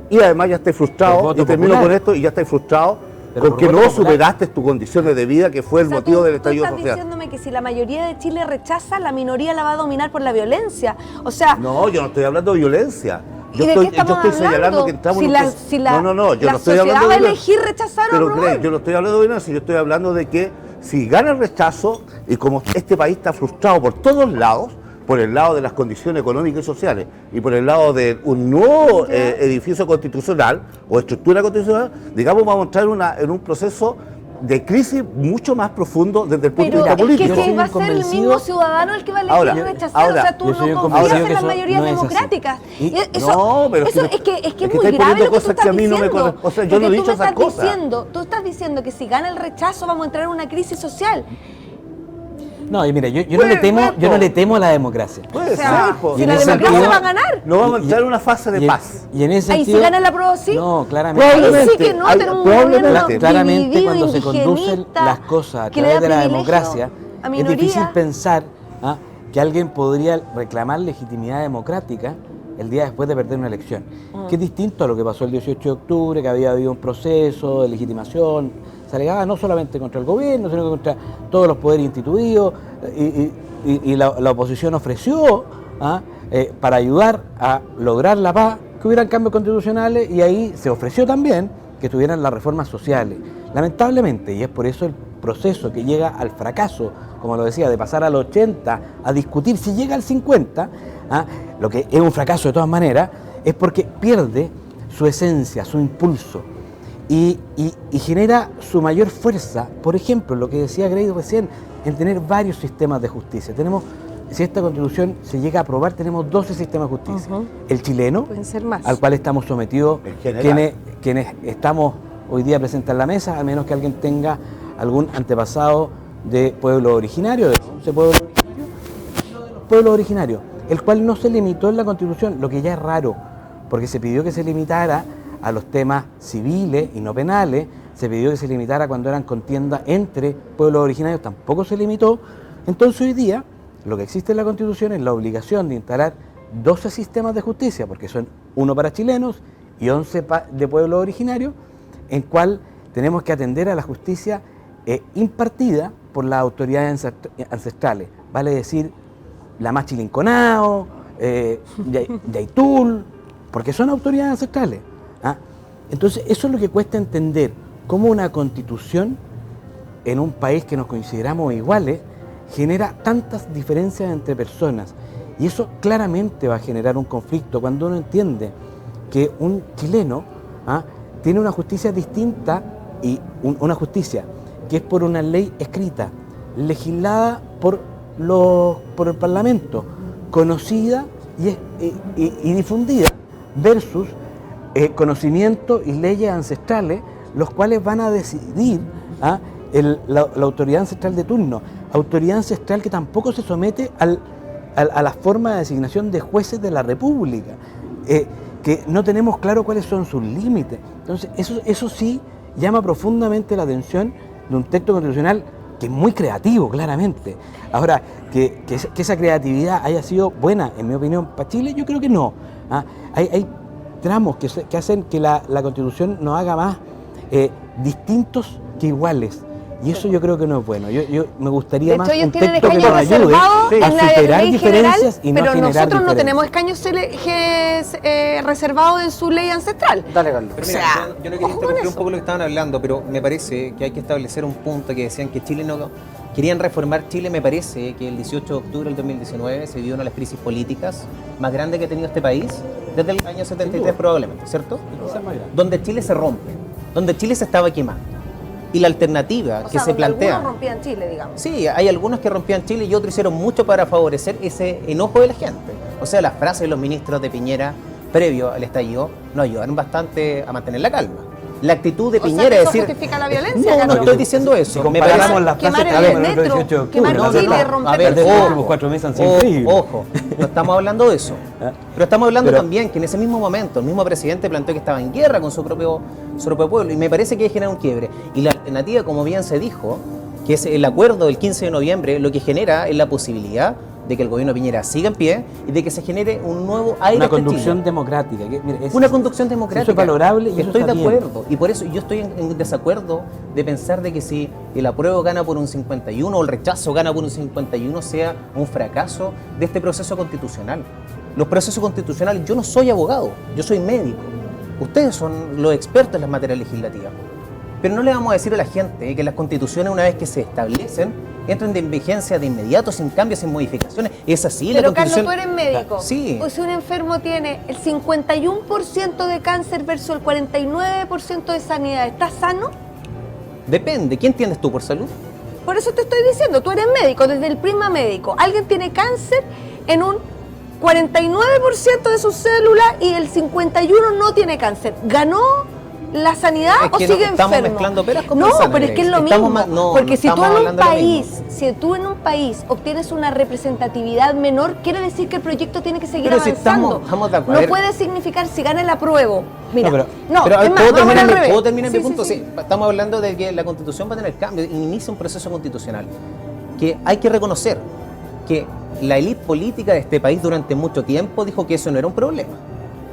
Y además ya estáis frustrado, y termino con esto, y ya estáis frustrado porque no superaste tus condiciones de vida, que fue el motivo del estallido social. Tú estás diciéndome que si la mayoría de Chile rechaza, la minoría la va a dominar por la violencia. O sea... No, yo no estoy hablando de violencia. Yo ¿Y de qué estamos estoy señalando que entramos si en yo no estoy hablando de elegir rechazar o aprobar. Yo no estoy hablando de violencia, yo estoy hablando de que si gana el rechazo, y como este país está frustrado por todos lados, por el lado de las condiciones económicas y sociales y por el lado de un nuevo edificio constitucional o estructura constitucional, digamos, vamos a entrar en un proceso de crisis mucho más profundo desde el punto de vista político. Pero es que va a ser el mismo ciudadano el que va a elegir rechazar, o sea, tú no confías en las mayorías democráticas. No, pero es que es muy grave lo que tú estás diciendo. O sea, yo no he dicho esas cosas. Tú estás diciendo que si gana el rechazo vamos a entrar en una crisis social. No, y mira, yo no le temo a la democracia. Puede ser, si la democracia va a ganar. No vamos a entrar en una fase de paz. Y en ese ahí sentido, si gana la prueba, sí. No, claramente. Ahí sí que no, tenemos un gobierno claramente dividido, cuando se conducen las cosas a través de la democracia, es difícil pensar que alguien podría reclamar legitimidad democrática el día después de perder una elección, que es distinto a lo que pasó el 18 de octubre, que había habido un proceso de legitimación, se alegaba no solamente contra el gobierno, sino que contra todos los poderes instituidos, y la oposición ofreció para ayudar a lograr la paz que hubieran cambios constitucionales, y ahí se ofreció también que tuvieran las reformas sociales. Lamentablemente, y es por eso el proceso que llega al fracaso, como lo decía, de pasar al 80 a discutir si llega al 50, lo que es un fracaso de todas maneras, es porque pierde su esencia, su impulso, y genera su mayor fuerza, por ejemplo, lo que decía Grace recién, en tener varios sistemas de justicia. Si esta Constitución se llega a aprobar, tenemos 12 sistemas de justicia. El chileno, pueden ser más, al cual estamos sometidos quienes estamos hoy día presentes en la mesa, a menos que alguien tenga algún antepasado de pueblo originario, de 11 pueblos originarios, y uno de los pueblos originarios, el cual no se limitó en la Constitución, lo que ya es raro, porque se pidió que se limitara a los temas civiles y no penales, se pidió que se limitara cuando eran contiendas entre pueblos originarios, tampoco se limitó. Entonces hoy día lo que existe en la Constitución es la obligación de instalar 12 sistemas de justicia, porque son uno para chilenos y 11 de pueblos originarios, en cual tenemos que atender a la justicia impartida por las autoridades ancestrales, vale decir, la Machilinconao, Yaitul, porque son autoridades ancestrales. Entonces eso es lo que cuesta entender, cómo una constitución en un país que nos consideramos iguales genera tantas diferencias entre personas, y eso claramente va a generar un conflicto cuando uno entiende que un chileno tiene una justicia distinta, y una justicia que es por una ley escrita, legislada por el Parlamento, conocida y difundida, versus conocimiento y leyes ancestrales, los cuales van a decidir la autoridad ancestral de turno, autoridad ancestral que tampoco se somete a la forma de designación de jueces de la República, que no tenemos claro cuáles son sus límites. Entonces eso sí llama profundamente la atención de un texto constitucional que es muy creativo, claramente. Ahora, que esa creatividad haya sido buena, en mi opinión, para Chile, yo creo que no. Hay tramos que hacen que la Constitución nos haga más distintos que iguales. Y eso yo creo que no es bueno. Yo me gustaría más un texto que nos ayude a superar diferencias y no pero generar nosotros no diferencias. tenemos escaños reservados en su ley ancestral. Dale, Carlos. Pero mira, yo no quería interrumpir un poco lo que estaban hablando, pero me parece que hay que establecer un punto que decían que Chile no querían reformar Chile. Me parece que el 18 de octubre del 2019 se dio una de las crisis políticas más grandes que ha tenido este país desde el año 73 probablemente, ¿cierto? Donde Chile se rompe, donde Chile se estaba quemando. Y la alternativa que se plantea... Algunos rompían Chile, digamos. Sí, hay algunos que rompían Chile y otros hicieron mucho para favorecer ese enojo de la gente. O sea, las frases de los ministros de Piñera previo al estallido nos ayudaron bastante a mantener la calma. La actitud de Piñera es decir... justifica la violencia, No, no estoy diciendo eso. Si comparamos las frases quemar que el hablan el metro, 18 de octubre, quemar Chile, romper ver, el los ciudad. últimos 4 meses han sido increíbles. Ojo, no estamos hablando de eso. Pero estamos hablando también que en ese mismo momento el mismo presidente planteó que estaba en guerra con su propio pueblo, y me parece que genera un quiebre. Y la alternativa, como bien se dijo, que es el acuerdo del 15 de noviembre, lo que genera es la posibilidad de que el gobierno de Piñera siga en pie y de que se genere un nuevo aire. Una conducción democrática. Una conducción democrática. Eso es valorable y eso estoy está de bien. acuerdo. Y por eso yo estoy en desacuerdo de pensar de que si el apruebo gana por un 51 o el rechazo gana por un 51 sea un fracaso de este proceso constitucional. Los procesos constitucionales, yo no soy abogado, yo soy médico. Ustedes son los expertos en las materias legislativas. Pero no le vamos a decir a la gente que las constituciones, una vez que se establecen, entran de vigencia de inmediato, sin cambios, sin modificaciones. Es así la Pero Carlos, constitución. tú eres médico. Sí. O si un enfermo tiene el 51% de cáncer versus el 49% de sanidad, ¿estás sano? Depende. ¿Quién entiendes tú por salud? Por eso te estoy diciendo, tú eres médico, desde el prisma médico. Alguien tiene cáncer en un 49% de sus células y el 51% no tiene cáncer. ¿Ganó la sanidad Es o que sigue no, estamos enfermo? mezclando peras con no, manzanas, pero es que es lo Grace. mismo. No, porque si tú estamos en un hablando de lo país, mismo. si tú en un país obtienes una representatividad menor, quiere decir que el proyecto tiene que seguir Pero si avanzando. estamos de acuerdo. No puede significar si gana el apruebo. Mira, No, Pero es más, ¿puedo vamos terminar, al mi, revés. ¿puedo terminar mi Sí, punto? sí, Sí. Estamos hablando de que la Constitución va a tener cambio, inicia un proceso constitucional, que hay que reconocer que la élite política de este país durante mucho tiempo dijo que eso no era un problema.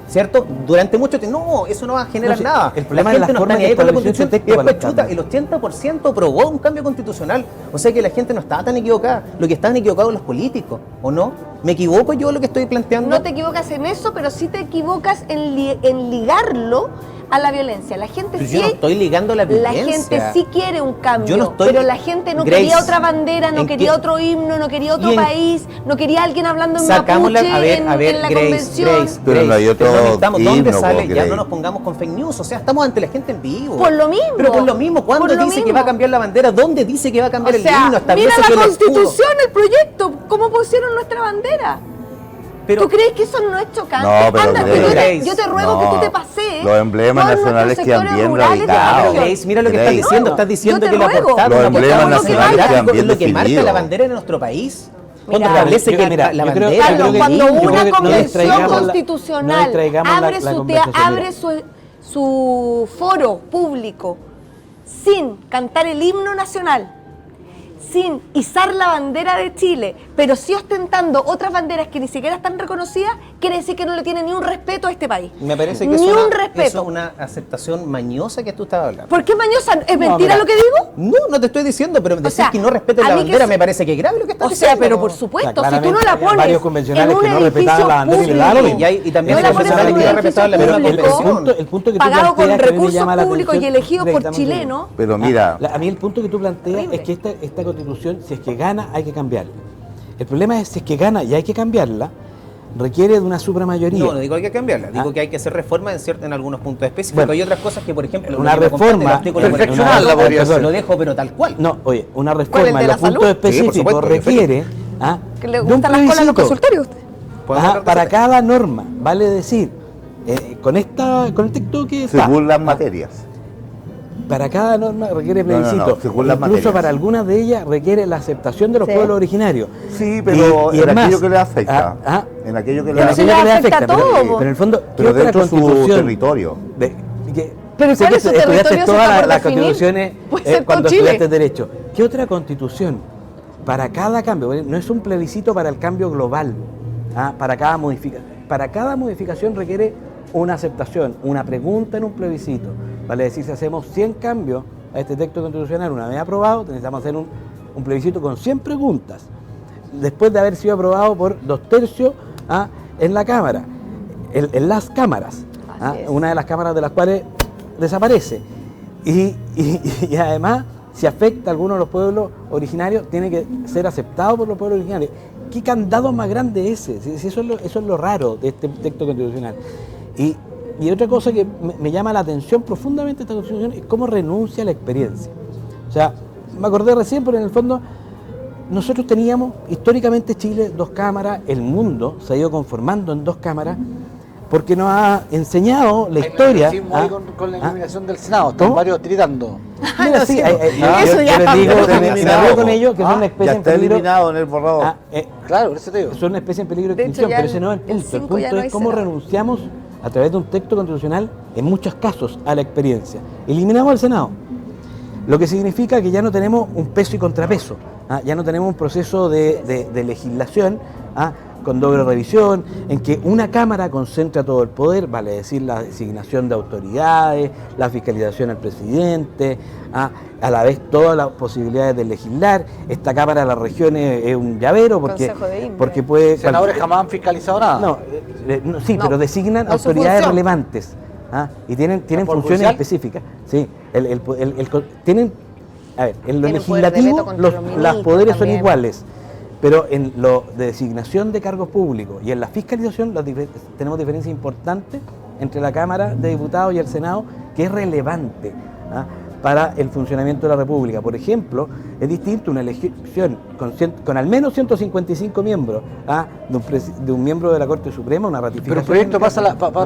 ¿Cierto? Durante mucho tiempo, no, eso no va a generar No, sí, nada. el problema la es la gente no forma está ni que ahí con la estableció ese constitución. texto Y después, para chuta, el el 80% aprobó un cambio constitucional. O sea que la gente no estaba tan equivocada. Lo que estaban equivocados los políticos, ¿o no? ¿Me equivoco yo lo que estoy planteando? No te equivocas en eso, pero sí te equivocas en ligarlo a la violencia. La gente Pero sí, yo no estoy ligando la la violencia. gente sí quiere un cambio, Yo no estoy- pero la gente no Grace, quería otra bandera, no ¿en quería qué? otro himno, no quería otro Y en- país, no quería alguien hablando en Sacamos mapuche a ver, en Grace, la convención. Pero no hay otro ¿dónde himno, sale? po, Ya Grace. no nos pongamos con fake news, o sea, estamos ante la gente en vivo. Por lo mismo. Pero por lo mismo, ¿cuándo Por lo dice que mismo. va a cambiar la bandera? ¿Dónde dice que va a cambiar O el sea, himno? Establece mira que la el escudo. constitución, el proyecto, cómo pusieron nuestra bandera. Pero ¿Tú crees que eso no es chocante? No, pero Anda, Grace, yo te ruego no, que tú te pasees. los emblemas por nacionales nuestros quedan sectores bien rurales de la radicados. Pero región. Grace, mira lo que estás Grace. diciendo. No, Estás diciendo yo te que la ruego. portada Los una emblemas portada nacionales nacional quedan bien es lo que marca definidos. la bandera de nuestro país. Cuando Mira, establece yo- que mira, la yo creo- bandera Carlos, es cuando el himno. una no convención distraigamos no constitucional distraigamos abre, la su, conversación, abre mira. su foro público sin cantar el himno nacional, sin izar la bandera de Chile, pero sí ostentando otras banderas que ni siquiera están reconocidas, quiere decir que no le tiene ni un respeto a este país. Me parece que ni eso un respeto. es una aceptación mañosa que tú estabas hablando. ¿Por qué mañosa? ¿Es mentira mira. lo que digo? No te estoy diciendo, pero decir sea, que no respeten a la mí que bandera se- me parece que es grave lo que estás O diciendo. sea, pero por supuesto, O sea, si tú no la claramente pones varios convencionales en un que no respetaban la bandera y edificio le daban lo público, mismo. Y también no hay la pones convencionales en que un no respetaban la edificio misma público, convención. el punto que tú pagado con planteas que a mí me recursos llama la públicos y atención- elegido por Dame un segundo. chilenos. Pero mira, A mí el punto que tú planteas Horrible. es que esta constitución, si es que gana, hay que cambiarla. El problema es si es que gana y hay que cambiarla, requiere de una supramayoría. No digo que hay que cambiarla, digo Ah. que hay que hacer reformas en algunos puntos específicos. Bueno, hay otras cosas que, por ejemplo, una lo que me compete, reforma- el artículo perfeccionarla 44, podría ser. lo dejo, pero tal cual. No, oye, una ¿Cuál, el reforma de en la los puntos salud? específicos Sí, por supuesto, requiere Que le de un gustan las colas a los plebiscito. consultorios. ¿Podemos hablar de Para eso? cada norma, vale decir, con el texto que está, según las materias. para cada norma requiere No, no, no, plebiscito. según las Incluso materias. para algunas de ellas requiere la aceptación de los Sí. pueblos originarios. Sí, pero Y en es más, aquello que le afecta. ah, En aquello que le Pero en si afecta. aquello le que le afecta afecta, a todo, pero en el fondo, ¿qué Pero otra dentro de su constitución? territorio. Pero sé ¿cuál que es su estudiaste territorio? todas Eso está por las definir. constituciones Puede ser todo cuando Chile. estudiaste Derecho. ¿Qué otra constitución? Para cada cambio, porque no es un plebiscito para el cambio global, para cada modificación requiere una aceptación, una pregunta en un plebiscito. Vale decir, si hacemos 100 cambios a este texto constitucional una vez aprobado, necesitamos hacer un plebiscito con 100 preguntas, después de haber sido aprobado por 2/3 en la Cámara, en las cámaras, Así es. una de las cámaras de las cuales desaparece. Y además, si afecta a alguno de los pueblos originarios, tiene que ser aceptado por los pueblos originarios. ¿Qué candado más grande es ese? Si eso es lo raro de este texto constitucional. Y otra cosa que me llama la atención profundamente de esta constitución es cómo renuncia a la experiencia. O sea, me acordé recién, pero en el fondo nosotros teníamos históricamente Chile 2 cámaras, el mundo se ha ido conformando en 2 cámaras porque nos ha enseñado la historia. Con la eliminación del Senado, están ¿Cómo? varios tiritando. Mira, sí, Eso yo ya les está digo, bien. me río con ellos que son una Ya especie en está peligro. eliminado en el borrador. Claro, por eso te digo. Son una especie en peligro de De hecho, extinción, ya pero ese no es el el punto. El 5 ya punto no es hay cómo Senado. renunciamos a través de un texto constitucional, en muchos casos, a la experiencia. Eliminamos al Senado, lo que significa que ya no tenemos un peso y contrapeso, ya no tenemos un proceso de legislación con doble revisión, en que una Cámara concentra todo el poder, vale decir la designación de autoridades, la fiscalización al presidente, a la vez todas las posibilidades de legislar. Esta Cámara de las Regiones es un llavero Consejo de Inve. porque puede... Senadores jamás han fiscalizado nada. No, sí, No, pero designan no es su autoridades función. relevantes y tienen ¿Por funciones judicial? específicas. Sí, tienen, a ver, en lo Tienen poder de legislativo veto contra los las ministros poderes son también. iguales, pero en lo de designación de cargos públicos y en la fiscalización tenemos diferencias importantes entre la Cámara de Diputados y el Senado, que es relevante para el funcionamiento de la República. Por ejemplo, es distinto una elección con al menos 155 miembros de un miembro de la Corte Suprema, una ratificación. Pero el proyecto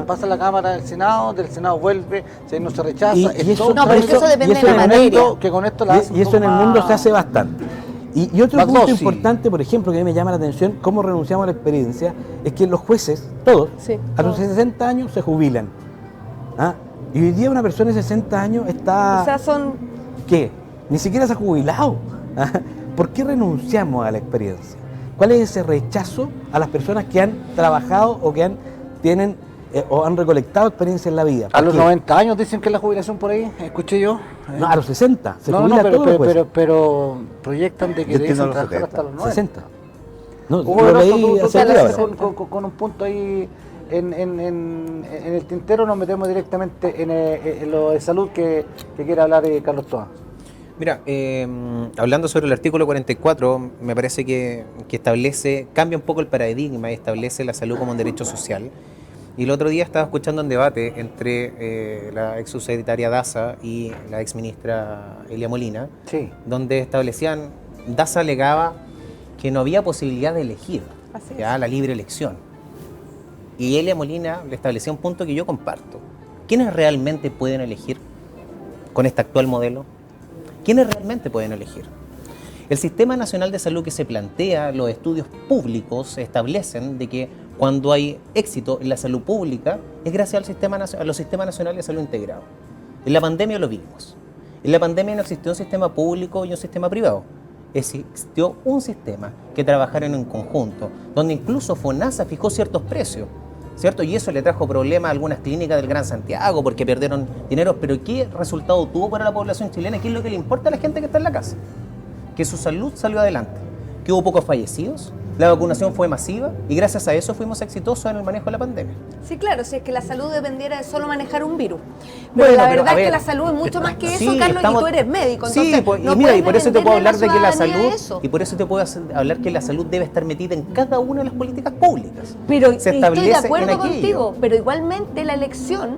pasa a la Cámara del Senado vuelve, si no se rechaza. Y es eso, todo No, pero es que eso depende de la en el materia. mundo- que con esto la hacen y eso en el un poco mundo más- se hace bastante. Y otro más punto dócil. importante, por ejemplo, que a mí me llama la atención, cómo renunciamos a la experiencia, es que los jueces, todos, Sí, a los todos. 60 años se jubilan. Y hoy día una persona de 60 años está... O sea, son... ¿Qué? Ni siquiera se ha jubilado. ¿Por qué renunciamos a la experiencia? ¿Cuál es ese rechazo a las personas que han trabajado o que tienen o han recolectado experiencia en la vida? A los ¿Por qué? 90 años dicen que es la jubilación por ahí, escuché yo. No, a los 60. Se no, jubila pero, todo después. pero proyectan de que Yo deben entiendo los trabajar 70. hasta los 90. 60. No, Hugo lo Veloso, leí tú hace te media haces hora. con un punto ahí en el tintero, nos metemos directamente en lo de salud que quiere hablar Carlos Toa. Mira, hablando sobre el artículo 44, me parece que cambia un poco el paradigma y establece la salud como un derecho social. Y el otro día estaba escuchando un debate entre la ex subsecretaria Daza y la ex ministra Elia Molina, Sí. donde establecían, Daza alegaba que no había posibilidad de elegir, ya, la libre elección. Y Elia Molina le establecía un punto que yo comparto. ¿Quiénes realmente pueden elegir con este actual modelo? ¿Quiénes realmente pueden elegir? El Sistema Nacional de Salud que se plantea, los estudios públicos establecen de que cuando hay éxito en la salud pública es gracias a los sistemas nacionales de salud integrados. En la pandemia lo vimos. En la pandemia no existió un sistema público y un sistema privado. Existió un sistema que trabajaron en conjunto, donde incluso FONASA fijó ciertos precios, ¿cierto? Y eso le trajo problemas a algunas clínicas del Gran Santiago porque perdieron dinero, pero ¿qué resultado tuvo para la población chilena? ¿Qué es lo que le importa a la gente que está en la casa? Que su salud salió adelante, que hubo pocos fallecidos, la vacunación fue masiva y gracias a eso fuimos exitosos en el manejo de la pandemia. Sí, claro, si es que la salud dependiera de solo manejar un virus. Pero Bueno, la pero, verdad a es que ver, la salud es mucho más que eso, sí, Carlos, estamos- y tú eres médico. Sí, Entonces, pues, no y mira, y puedes por eso te puedo venderle a hablar de que la ciudadanía salud, eso. y por eso te puedo hablar que la salud debe estar metida en cada una de las políticas públicas. Pero se estoy establece de en acuerdo aquello. contigo, pero igualmente la elección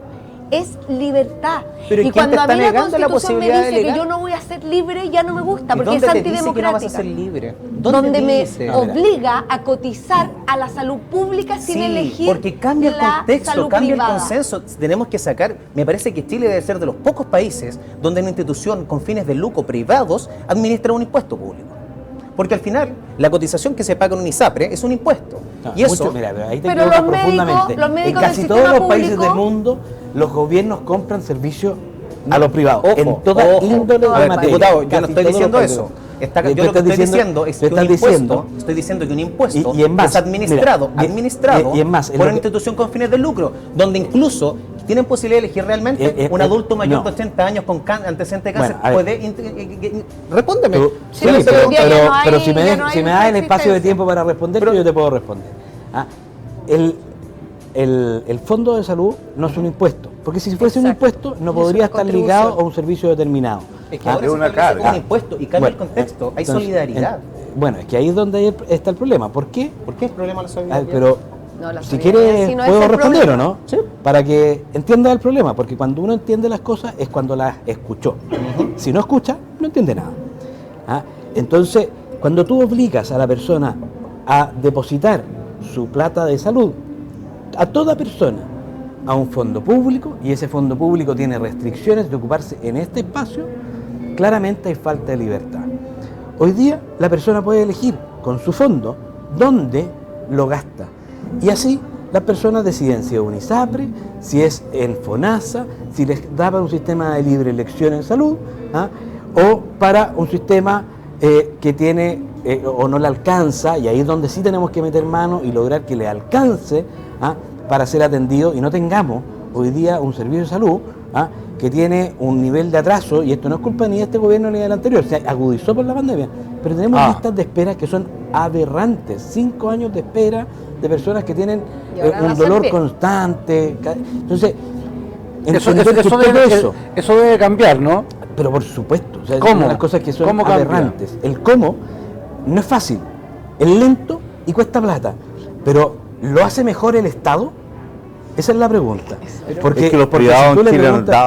es libertad. Pero ¿y y quién te cuando a está mí la negando la Constitución me posibilidad de dice que elegir? yo no voy a ser libre, ya no me gusta, ¿Y porque es dónde te dice que no vas a antidemocrática. ser libre? Donde me dice? obliga a cotizar a la salud pública sin Sí, elegir porque cambia el la contexto, salud cambia privada. el consenso. Tenemos que sacar, me parece que Chile debe ser de los pocos países donde una institución con fines de lucro privados administra un impuesto público. Porque al final, la cotización que se paga en un ISAPRE es un impuesto. No, Y eso, mira, ahí te Pero equivocas los médicos- profundamente. los médicos en del casi sistema todos los países público- del mundo, los gobiernos compran servicios a los privados. ojo, en toda ojo. índole A de ver, materia. diputado, yo Casi no estoy todos los diciendo países. eso. Tú Yo lo que estás estoy diciendo es tú que un estás impuesto, diciendo- estoy diciendo que un impuesto Y en más, es administrado, mira, administrado y en más, en por lo una que- institución con fines de lucro, donde incluso tienen posibilidad de elegir realmente un adulto mayor no. de 80 años con antecedentes de cáncer. Bueno, a ver. Respóndeme. Tú- Sí, sí, pero pero, hoy día ya no hay- pero si me, ya des- no hay si me das el esa espacio de existencia. tiempo para responder, yo te puedo responder. Ah, el fondo de salud no es un impuesto, porque si fuese un Exacto. impuesto no Es podría una estar contribución. ligado a un servicio determinado. Es que Ah, ahora es se una establece carga. un impuesto y cambia bueno, el contexto. Hay entonces, solidaridad. bueno, es que ahí es donde está el problema. ¿Por qué? ¿Por qué es problema la Ah, solidaridad? pero No, la si solidaridad quieres sí no es puedo el responder problema. o no, para que entiendas el problema, porque cuando uno entiende las cosas es cuando las escuchó. Si no escucha, no entiende nada. ¿Ah? Entonces, cuando tú obligas a la persona a depositar su plata de salud, a toda persona, a un fondo público, y ese fondo público tiene restricciones de ocuparse en este espacio, claramente hay falta de libertad. Hoy día la persona puede elegir con su fondo dónde lo gasta. Y así las personas deciden si es un ISAPRE, si es en FONASA, si les da para un sistema de libre elección en salud, ¿ah? O para un sistema que tiene o no le alcanza, y ahí es donde sí tenemos que meter mano y lograr que le alcance, ¿ah? Para ser atendido y no tengamos hoy día un servicio de salud, ¿ah? Que tiene un nivel de atraso, y esto no es culpa ni de este gobierno ni del anterior, se agudizó por la pandemia, pero tenemos listas de espera que son aberrantes, 5 años de espera de personas que tienen Y ahora un las dolor olvide. constante. Entonces, Eso entender que todo eso debe cambiar, ¿no? pero por supuesto, o sea, es ¿Cómo? una de las cosas que son ¿Cómo cambia? aberrantes. El cómo no es fácil, es lento y cuesta plata, pero ¿lo hace mejor el Estado? Esa es la pregunta. Es que los porque privados si tú en le Chile preguntas-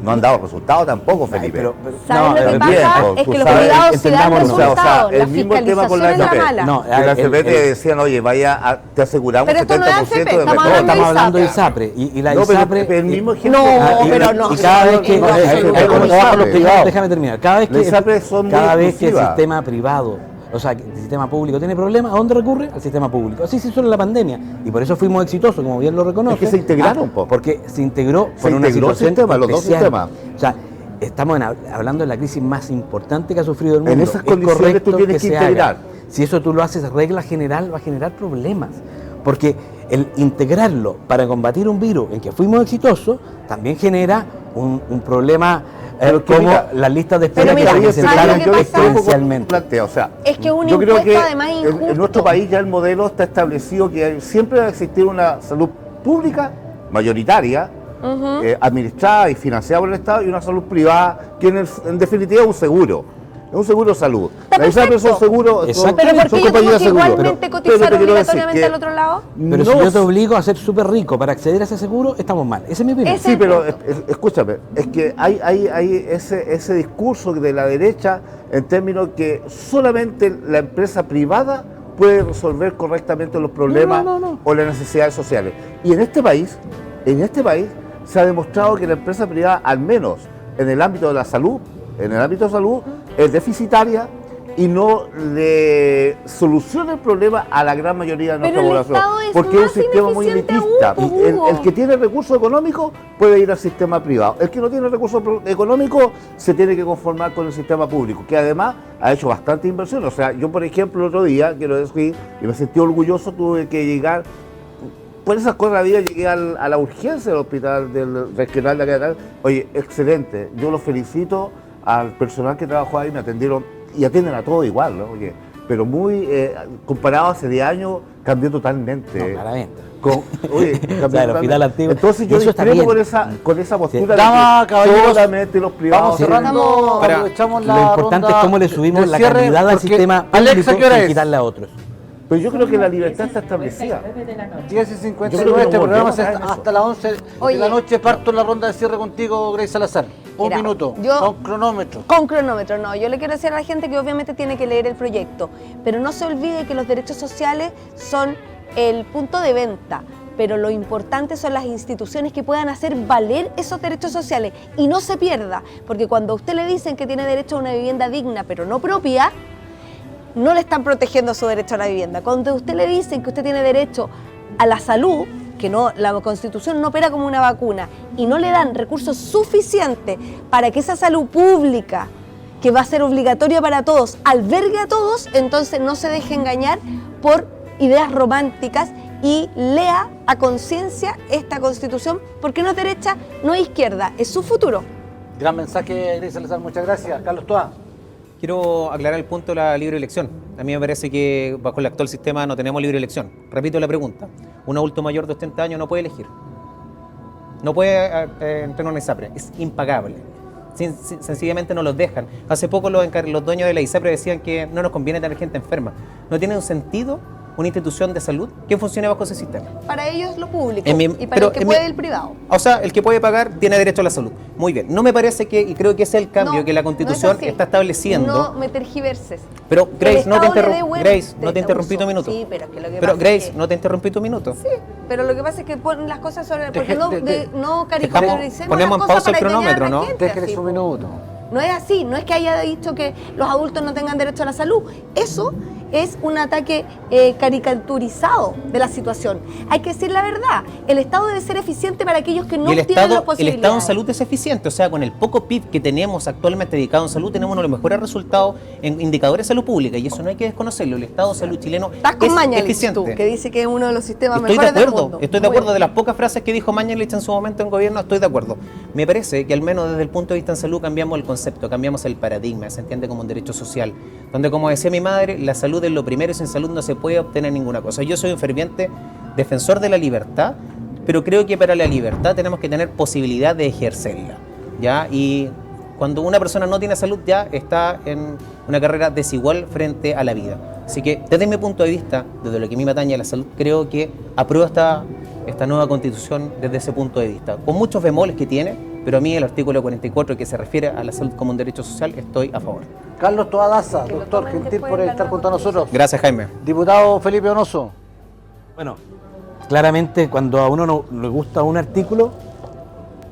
no han dado resultados tampoco, Felipe. ¿Sabes lo que pero pasa? bien, Es tú que los sabes, privados sí dan entendámonos. resultados. el La mismo tema con fiscalización la es la AFP. mala. No, Que la el- CP te el- decían, oye, te aseguramos Pero esto no es 70% AFP, de estamos mejor. hablando Estamos hablando de ISAPRE. ISAPRE y la No, pero ISAPRE el mismo ejemplo. No, y cada vez que no, déjame terminar, cada vez Las que ISAPRE son muy cada vez que el exclusivas. sistema privado, o sea, que el sistema público tiene problemas, ¿a dónde recurre? Al sistema público. Así se hizo en la pandemia y por eso fuimos exitosos, como bien lo reconoce. Es que se integraron, po. porque se integró Se por una integró el situación sistema, los dos especial. sistemas. O sea, estamos hablando de la crisis más importante que ha sufrido el mundo. En esas Es condiciones correcto tú tienes que se haga. integrar. si eso tú lo haces regla general, va a generar problemas. Porque el integrarlo para combatir un virus en que fuimos exitosos también genera un problema como mira, las listas de espera pero que mira, se presentaron ¿sabes lo que pasa? exponencialmente. Plantea, o sea, Es que un yo creo impuesto que además en injusto. nuestro país ya el modelo está establecido que siempre va a existir una salud pública mayoritaria, administrada y financiada por el Estado, y una salud privada que en definitiva es un seguro. Es un seguro de salud. Está Las ISAPRES son perfecto. seguros, Exacto. Pero ¿por qué son yo tengo compañías que de seguro. igualmente Pero cotizar te quiero decir obligatoriamente que al otro lado? Pero no si yo te obligo a ser súper rico para acceder a ese seguro, estamos mal. Esa es mi opinión. Ese- Sí, pero punto. escúchame, es que hay ese discurso de la derecha en términos que solamente la empresa privada puede resolver correctamente los problemas No. o las necesidades sociales. Y en este país se ha demostrado que la empresa privada, al menos en el ámbito de la salud, es deficitaria y no le soluciona el problema a la gran mayoría de nuestra Pero el población. Estado es Porque es un más sistema muy ineficiente elitista. aún, Y Hugo. el que tiene recursos económicos puede ir al sistema privado. El que no tiene recursos económicos se tiene que conformar con el sistema público, que además ha hecho bastante inversión. O sea, yo por ejemplo el otro día, quiero decir, y me sentí orgulloso, tuve que llegar, por esas cosas de la vida llegué a la urgencia del hospital del regional de acá. Oye, excelente, yo los felicito al personal que trabajó ahí, me atendieron y atienden a todo igual, ¿no? Oye, pero muy, comparado a hace 10 años, cambió totalmente. No, claramente. Oye, cambió O sea, el hospital totalmente. antiguo. Entonces yo Y eso está discrepo bien. con esa postura de Damas, que caballeros, solamente los privados... Vamos cerrando, Estamos- aprovechamos la Lo importante ronda es cómo le subimos del la cierre, calidad al porque, sistema Alexa, público ¿qué hora sin es? quitarle a otros. Pero yo creo que la libertad está establecida. 10 y Yo 59, creo que este nos programa volvemos a caer en hasta las 11 Oye. de la noche. Parto la ronda de cierre contigo, Grace Salazar. Un Mira, minuto, yo- con cronómetro. Con cronómetro, no. Yo le quiero decir a la gente que obviamente tiene que leer el proyecto, pero no se olvide que los derechos sociales son el punto de venta, pero lo importante son las instituciones que puedan hacer valer esos derechos sociales y no se pierda, porque cuando a usted le dicen que tiene derecho a una vivienda digna pero no propia, no le están protegiendo su derecho a la vivienda. Cuando a usted le dicen que usted tiene derecho a la salud, que no, la Constitución no opera como una vacuna, y no le dan recursos suficientes para que esa salud pública, que va a ser obligatoria para todos, albergue a todos, entonces no se deje engañar por ideas románticas y lea a conciencia esta Constitución, porque no es derecha, no es izquierda, es su futuro. Gran mensaje, Grace Salazar, muchas gracias. Carlos Toa. Quiero aclarar el punto de la libre elección. A mí me parece que bajo el actual sistema no tenemos libre elección. Repito la pregunta. Un adulto mayor de 80 años no puede elegir. No puede entrar en una ISAPRE. Es impagable. Sencillamente no los dejan. Hace poco los dueños de la ISAPRE decían que no nos conviene tener gente enferma. No tiene un sentido una institución de salud que funcione bajo ese sistema. Para ellos lo público En mi- y para pero el que en puede mi- el privado. O sea, el que puede pagar tiene derecho a la salud. Muy bien. No me parece que, y creo que ese es el cambio No, que la no Constitución es así. está estableciendo. No me tergiverses. Pero Grace, El no te, Estado le dé buen Grace, no te de interrumpí uso. tu minuto. Sí, pero es que lo que Pero pasa Grace, es que- no te interrumpí tu minuto. Sí, pero lo que pasa es que ponen las cosas sobre... Porque Deje- no, de- no caricaturicemos ponemos en las cosas pausa el para engañar a cronómetro, la ¿no? gente, Déjele así, su po. minuto. No es así, no es que haya dicho que los adultos no tengan derecho a la salud. Eso es un ataque caricaturizado de la situación. Hay que decir la verdad. El Estado debe ser eficiente para aquellos que no Y tienen las el Estado posibilidades. en salud es eficiente, o sea, con el poco PIB que tenemos actualmente dedicado en salud, tenemos uno de los mejores resultados en indicadores de salud pública, y eso no hay que desconocerlo. El Estado de salud chileno Estás con es Mañalich, eficiente. tú, que dice que es uno de los sistemas Estoy de mejores del acuerdo, mundo. estoy de Muy acuerdo. De bien. las pocas frases que dijo Mañalich en su momento en gobierno, estoy de acuerdo. Me parece que al menos desde el punto de vista en salud cambiamos el concepto, cambiamos el paradigma, se entiende como un derecho social, donde, como decía mi madre, la salud es lo primero y sin salud no se puede obtener ninguna cosa. Yo soy un ferviente defensor de la libertad, pero creo que para la libertad tenemos que tener posibilidad de ejercerla, ¿ya? Y cuando una persona no tiene salud ya está en una carrera desigual frente a la vida. Así que desde mi punto de vista, desde lo que a mí me atañe a la salud, creo que apruebo esta nueva constitución desde ese punto de vista, con muchos bemoles que tiene, pero a mí el artículo 44 que se refiere a la salud como un derecho social, estoy a favor. Carlos Toa Daza, Que lo doctor, tomen gentil después por de la estar nueva junto a nosotros. Gracias, Jaime. Diputado Felipe Donoso. Bueno, claramente cuando a uno no le gusta un artículo,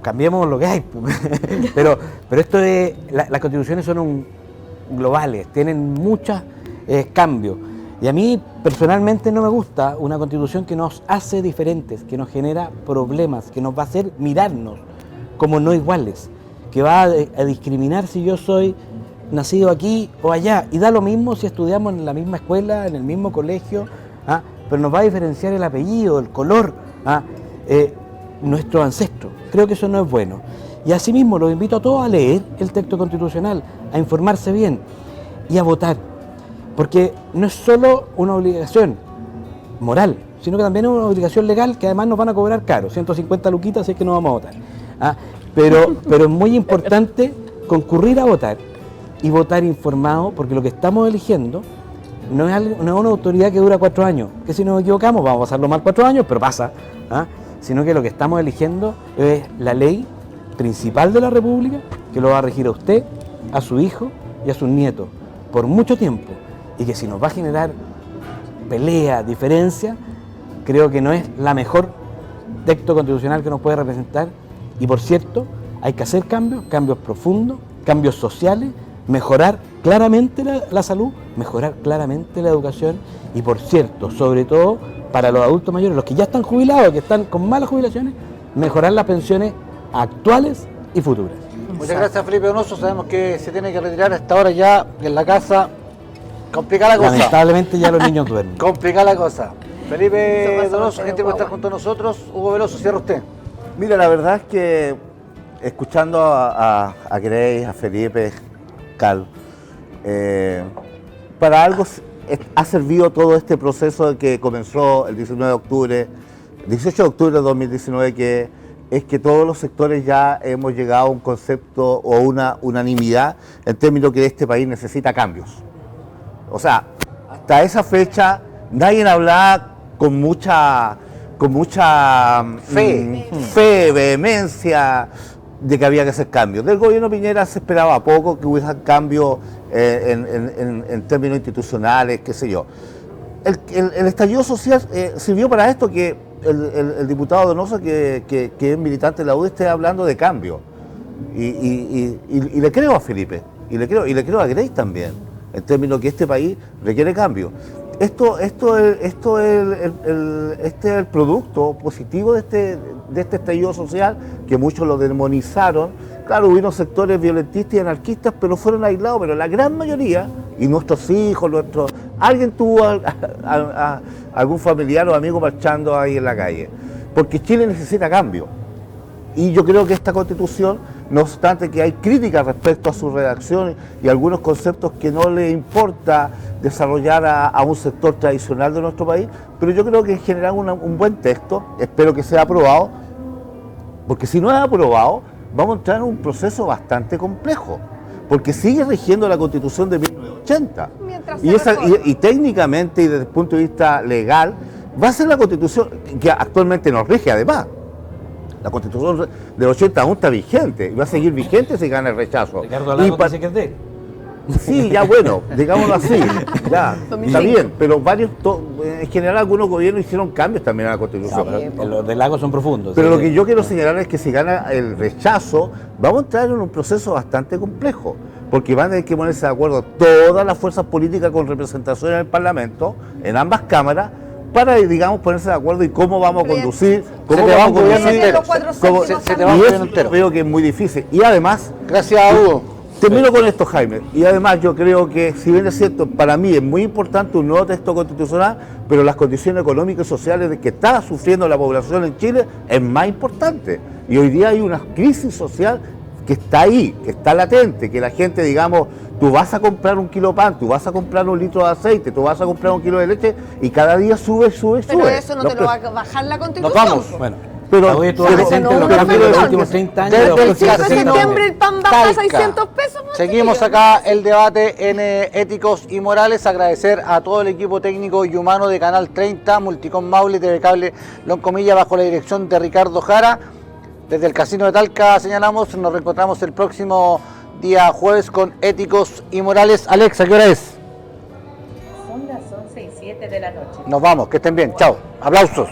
cambiemos lo que hay. pero esto es, las constituciones son globales, tienen muchos cambios. Y a mí personalmente no me gusta una constitución que nos hace diferentes, que nos genera problemas, que nos va a hacer mirarnos como no iguales, que va a discriminar si yo soy nacido aquí o allá, y da lo mismo si estudiamos en la misma escuela, en el mismo colegio, pero nos va a diferenciar el apellido, el color, nuestro ancestro. Creo que eso no es bueno. Y asimismo los invito a todos a leer el texto constitucional, a informarse bien y a votar, porque no es solo una obligación moral, sino que también es una obligación legal que además nos van a cobrar caro, 150 luquitas, así que no vamos a votar. Pero es muy importante concurrir a votar y votar informado, porque lo que estamos eligiendo no es una autoridad que dura 4 años, que si nos equivocamos vamos a pasarlo mal 4 años, pero pasa, sino que lo que estamos eligiendo es la ley principal de la República, que lo va a regir a usted, a su hijo y a sus nietos por mucho tiempo, y que si nos va a generar pelea, diferencia, creo que no es la mejor texto constitucional que nos puede representar. Y por cierto, hay que hacer cambios profundos, cambios sociales, mejorar claramente la salud, mejorar claramente la educación y, por cierto, sobre todo para los adultos mayores, los que ya están jubilados, que están con malas jubilaciones, mejorar las pensiones actuales y futuras. Muchas gracias, Felipe Donoso. Sabemos que se tiene que retirar a esta hora ya en la casa. Complicada la cosa. Lamentablemente ya los niños duermen. Complicada la cosa. Felipe Donoso, gente por estar junto a nosotros. Hugo Veloso, cierra usted. Mira, la verdad es que escuchando a Grace, a Felipe, Cal, para algo ha servido todo este proceso que comenzó el 19 de octubre, 18 de octubre de 2019, que es que todos los sectores ya hemos llegado a un concepto o una unanimidad en términos que este país necesita cambios. O sea, hasta esa fecha nadie hablaba con mucha fe, vehemencia de que había que hacer cambios. Del gobierno Piñera se esperaba poco que hubiera cambios en términos institucionales, qué sé yo. El estallido social sirvió para esto, que el diputado Donoso, que es militante de la UDI, esté hablando de cambio. Y le creo a Felipe, y le creo a Grace también, en términos que este país requiere cambio. Esto es el producto positivo de este estallido social, que muchos lo demonizaron. Claro, hubieron sectores violentistas y anarquistas, pero fueron aislados, pero la gran mayoría, y nuestros hijos, alguien tuvo algún familiar o amigo marchando ahí en la calle, porque Chile necesita cambio. Y yo creo que esta Constitución, no obstante que hay críticas respecto a su redacción y algunos conceptos que no le importa desarrollar a un sector tradicional de nuestro país, pero yo creo que en general un buen texto, espero que sea aprobado, porque si no es aprobado, vamos a entrar en un proceso bastante complejo, porque sigue rigiendo la Constitución de 1980. Y técnicamente y desde el punto de vista legal, va a ser la Constitución que actualmente nos rige además. La Constitución del 80 aún está vigente, y va a seguir vigente si gana el rechazo. Ricardo Lagos dice que es de él. Sí, ya bueno, digámoslo así, ya, está bien, pero en general algunos gobiernos hicieron cambios también a la Constitución. Los de Lagos son profundos. Pero lo que yo quiero señalar es que si gana el rechazo, vamos a entrar en un proceso bastante complejo, porque van a tener que ponerse de acuerdo todas las fuerzas políticas con representación en el Parlamento, en ambas cámaras, para, digamos, ponerse de acuerdo y cómo vamos a conducir, cómo vamos a conducir, y eso veo que es muy difícil. Y además, gracias, Hugo. Termino con esto, Jaime, y además yo creo que, si bien es cierto, para mí es muy importante un nuevo texto constitucional, pero las condiciones económicas y sociales de que está sufriendo la población en Chile es más importante. Y hoy día hay una crisis social que está ahí, que está latente, que la gente, digamos, tú vas a comprar un kilo de pan, tú vas a comprar un litro de aceite, tú vas a comprar un kilo de leche, y cada día sube. Pero eso no te lo va a bajar la Constitución. Nos vamos. Bueno. Pero hoy estuvo presente en los cambios de los últimos 30 años. Desde el 5 de septiembre el pan baja a 600 pesos. Seguimos acá el debate en Éticos y Morales. Agradecer a todo el equipo técnico y humano de Canal 30, Multicom Maule, TV Cable Loncomilla, bajo la dirección de Ricardo Jara. Desde el Casino de Talca señalamos, nos reencontramos el próximo día jueves con Éticos y Morales. Alexa, ¿qué hora es? Son las 11:07 de la noche. Nos vamos, que estén bien. Chao. Aplausos.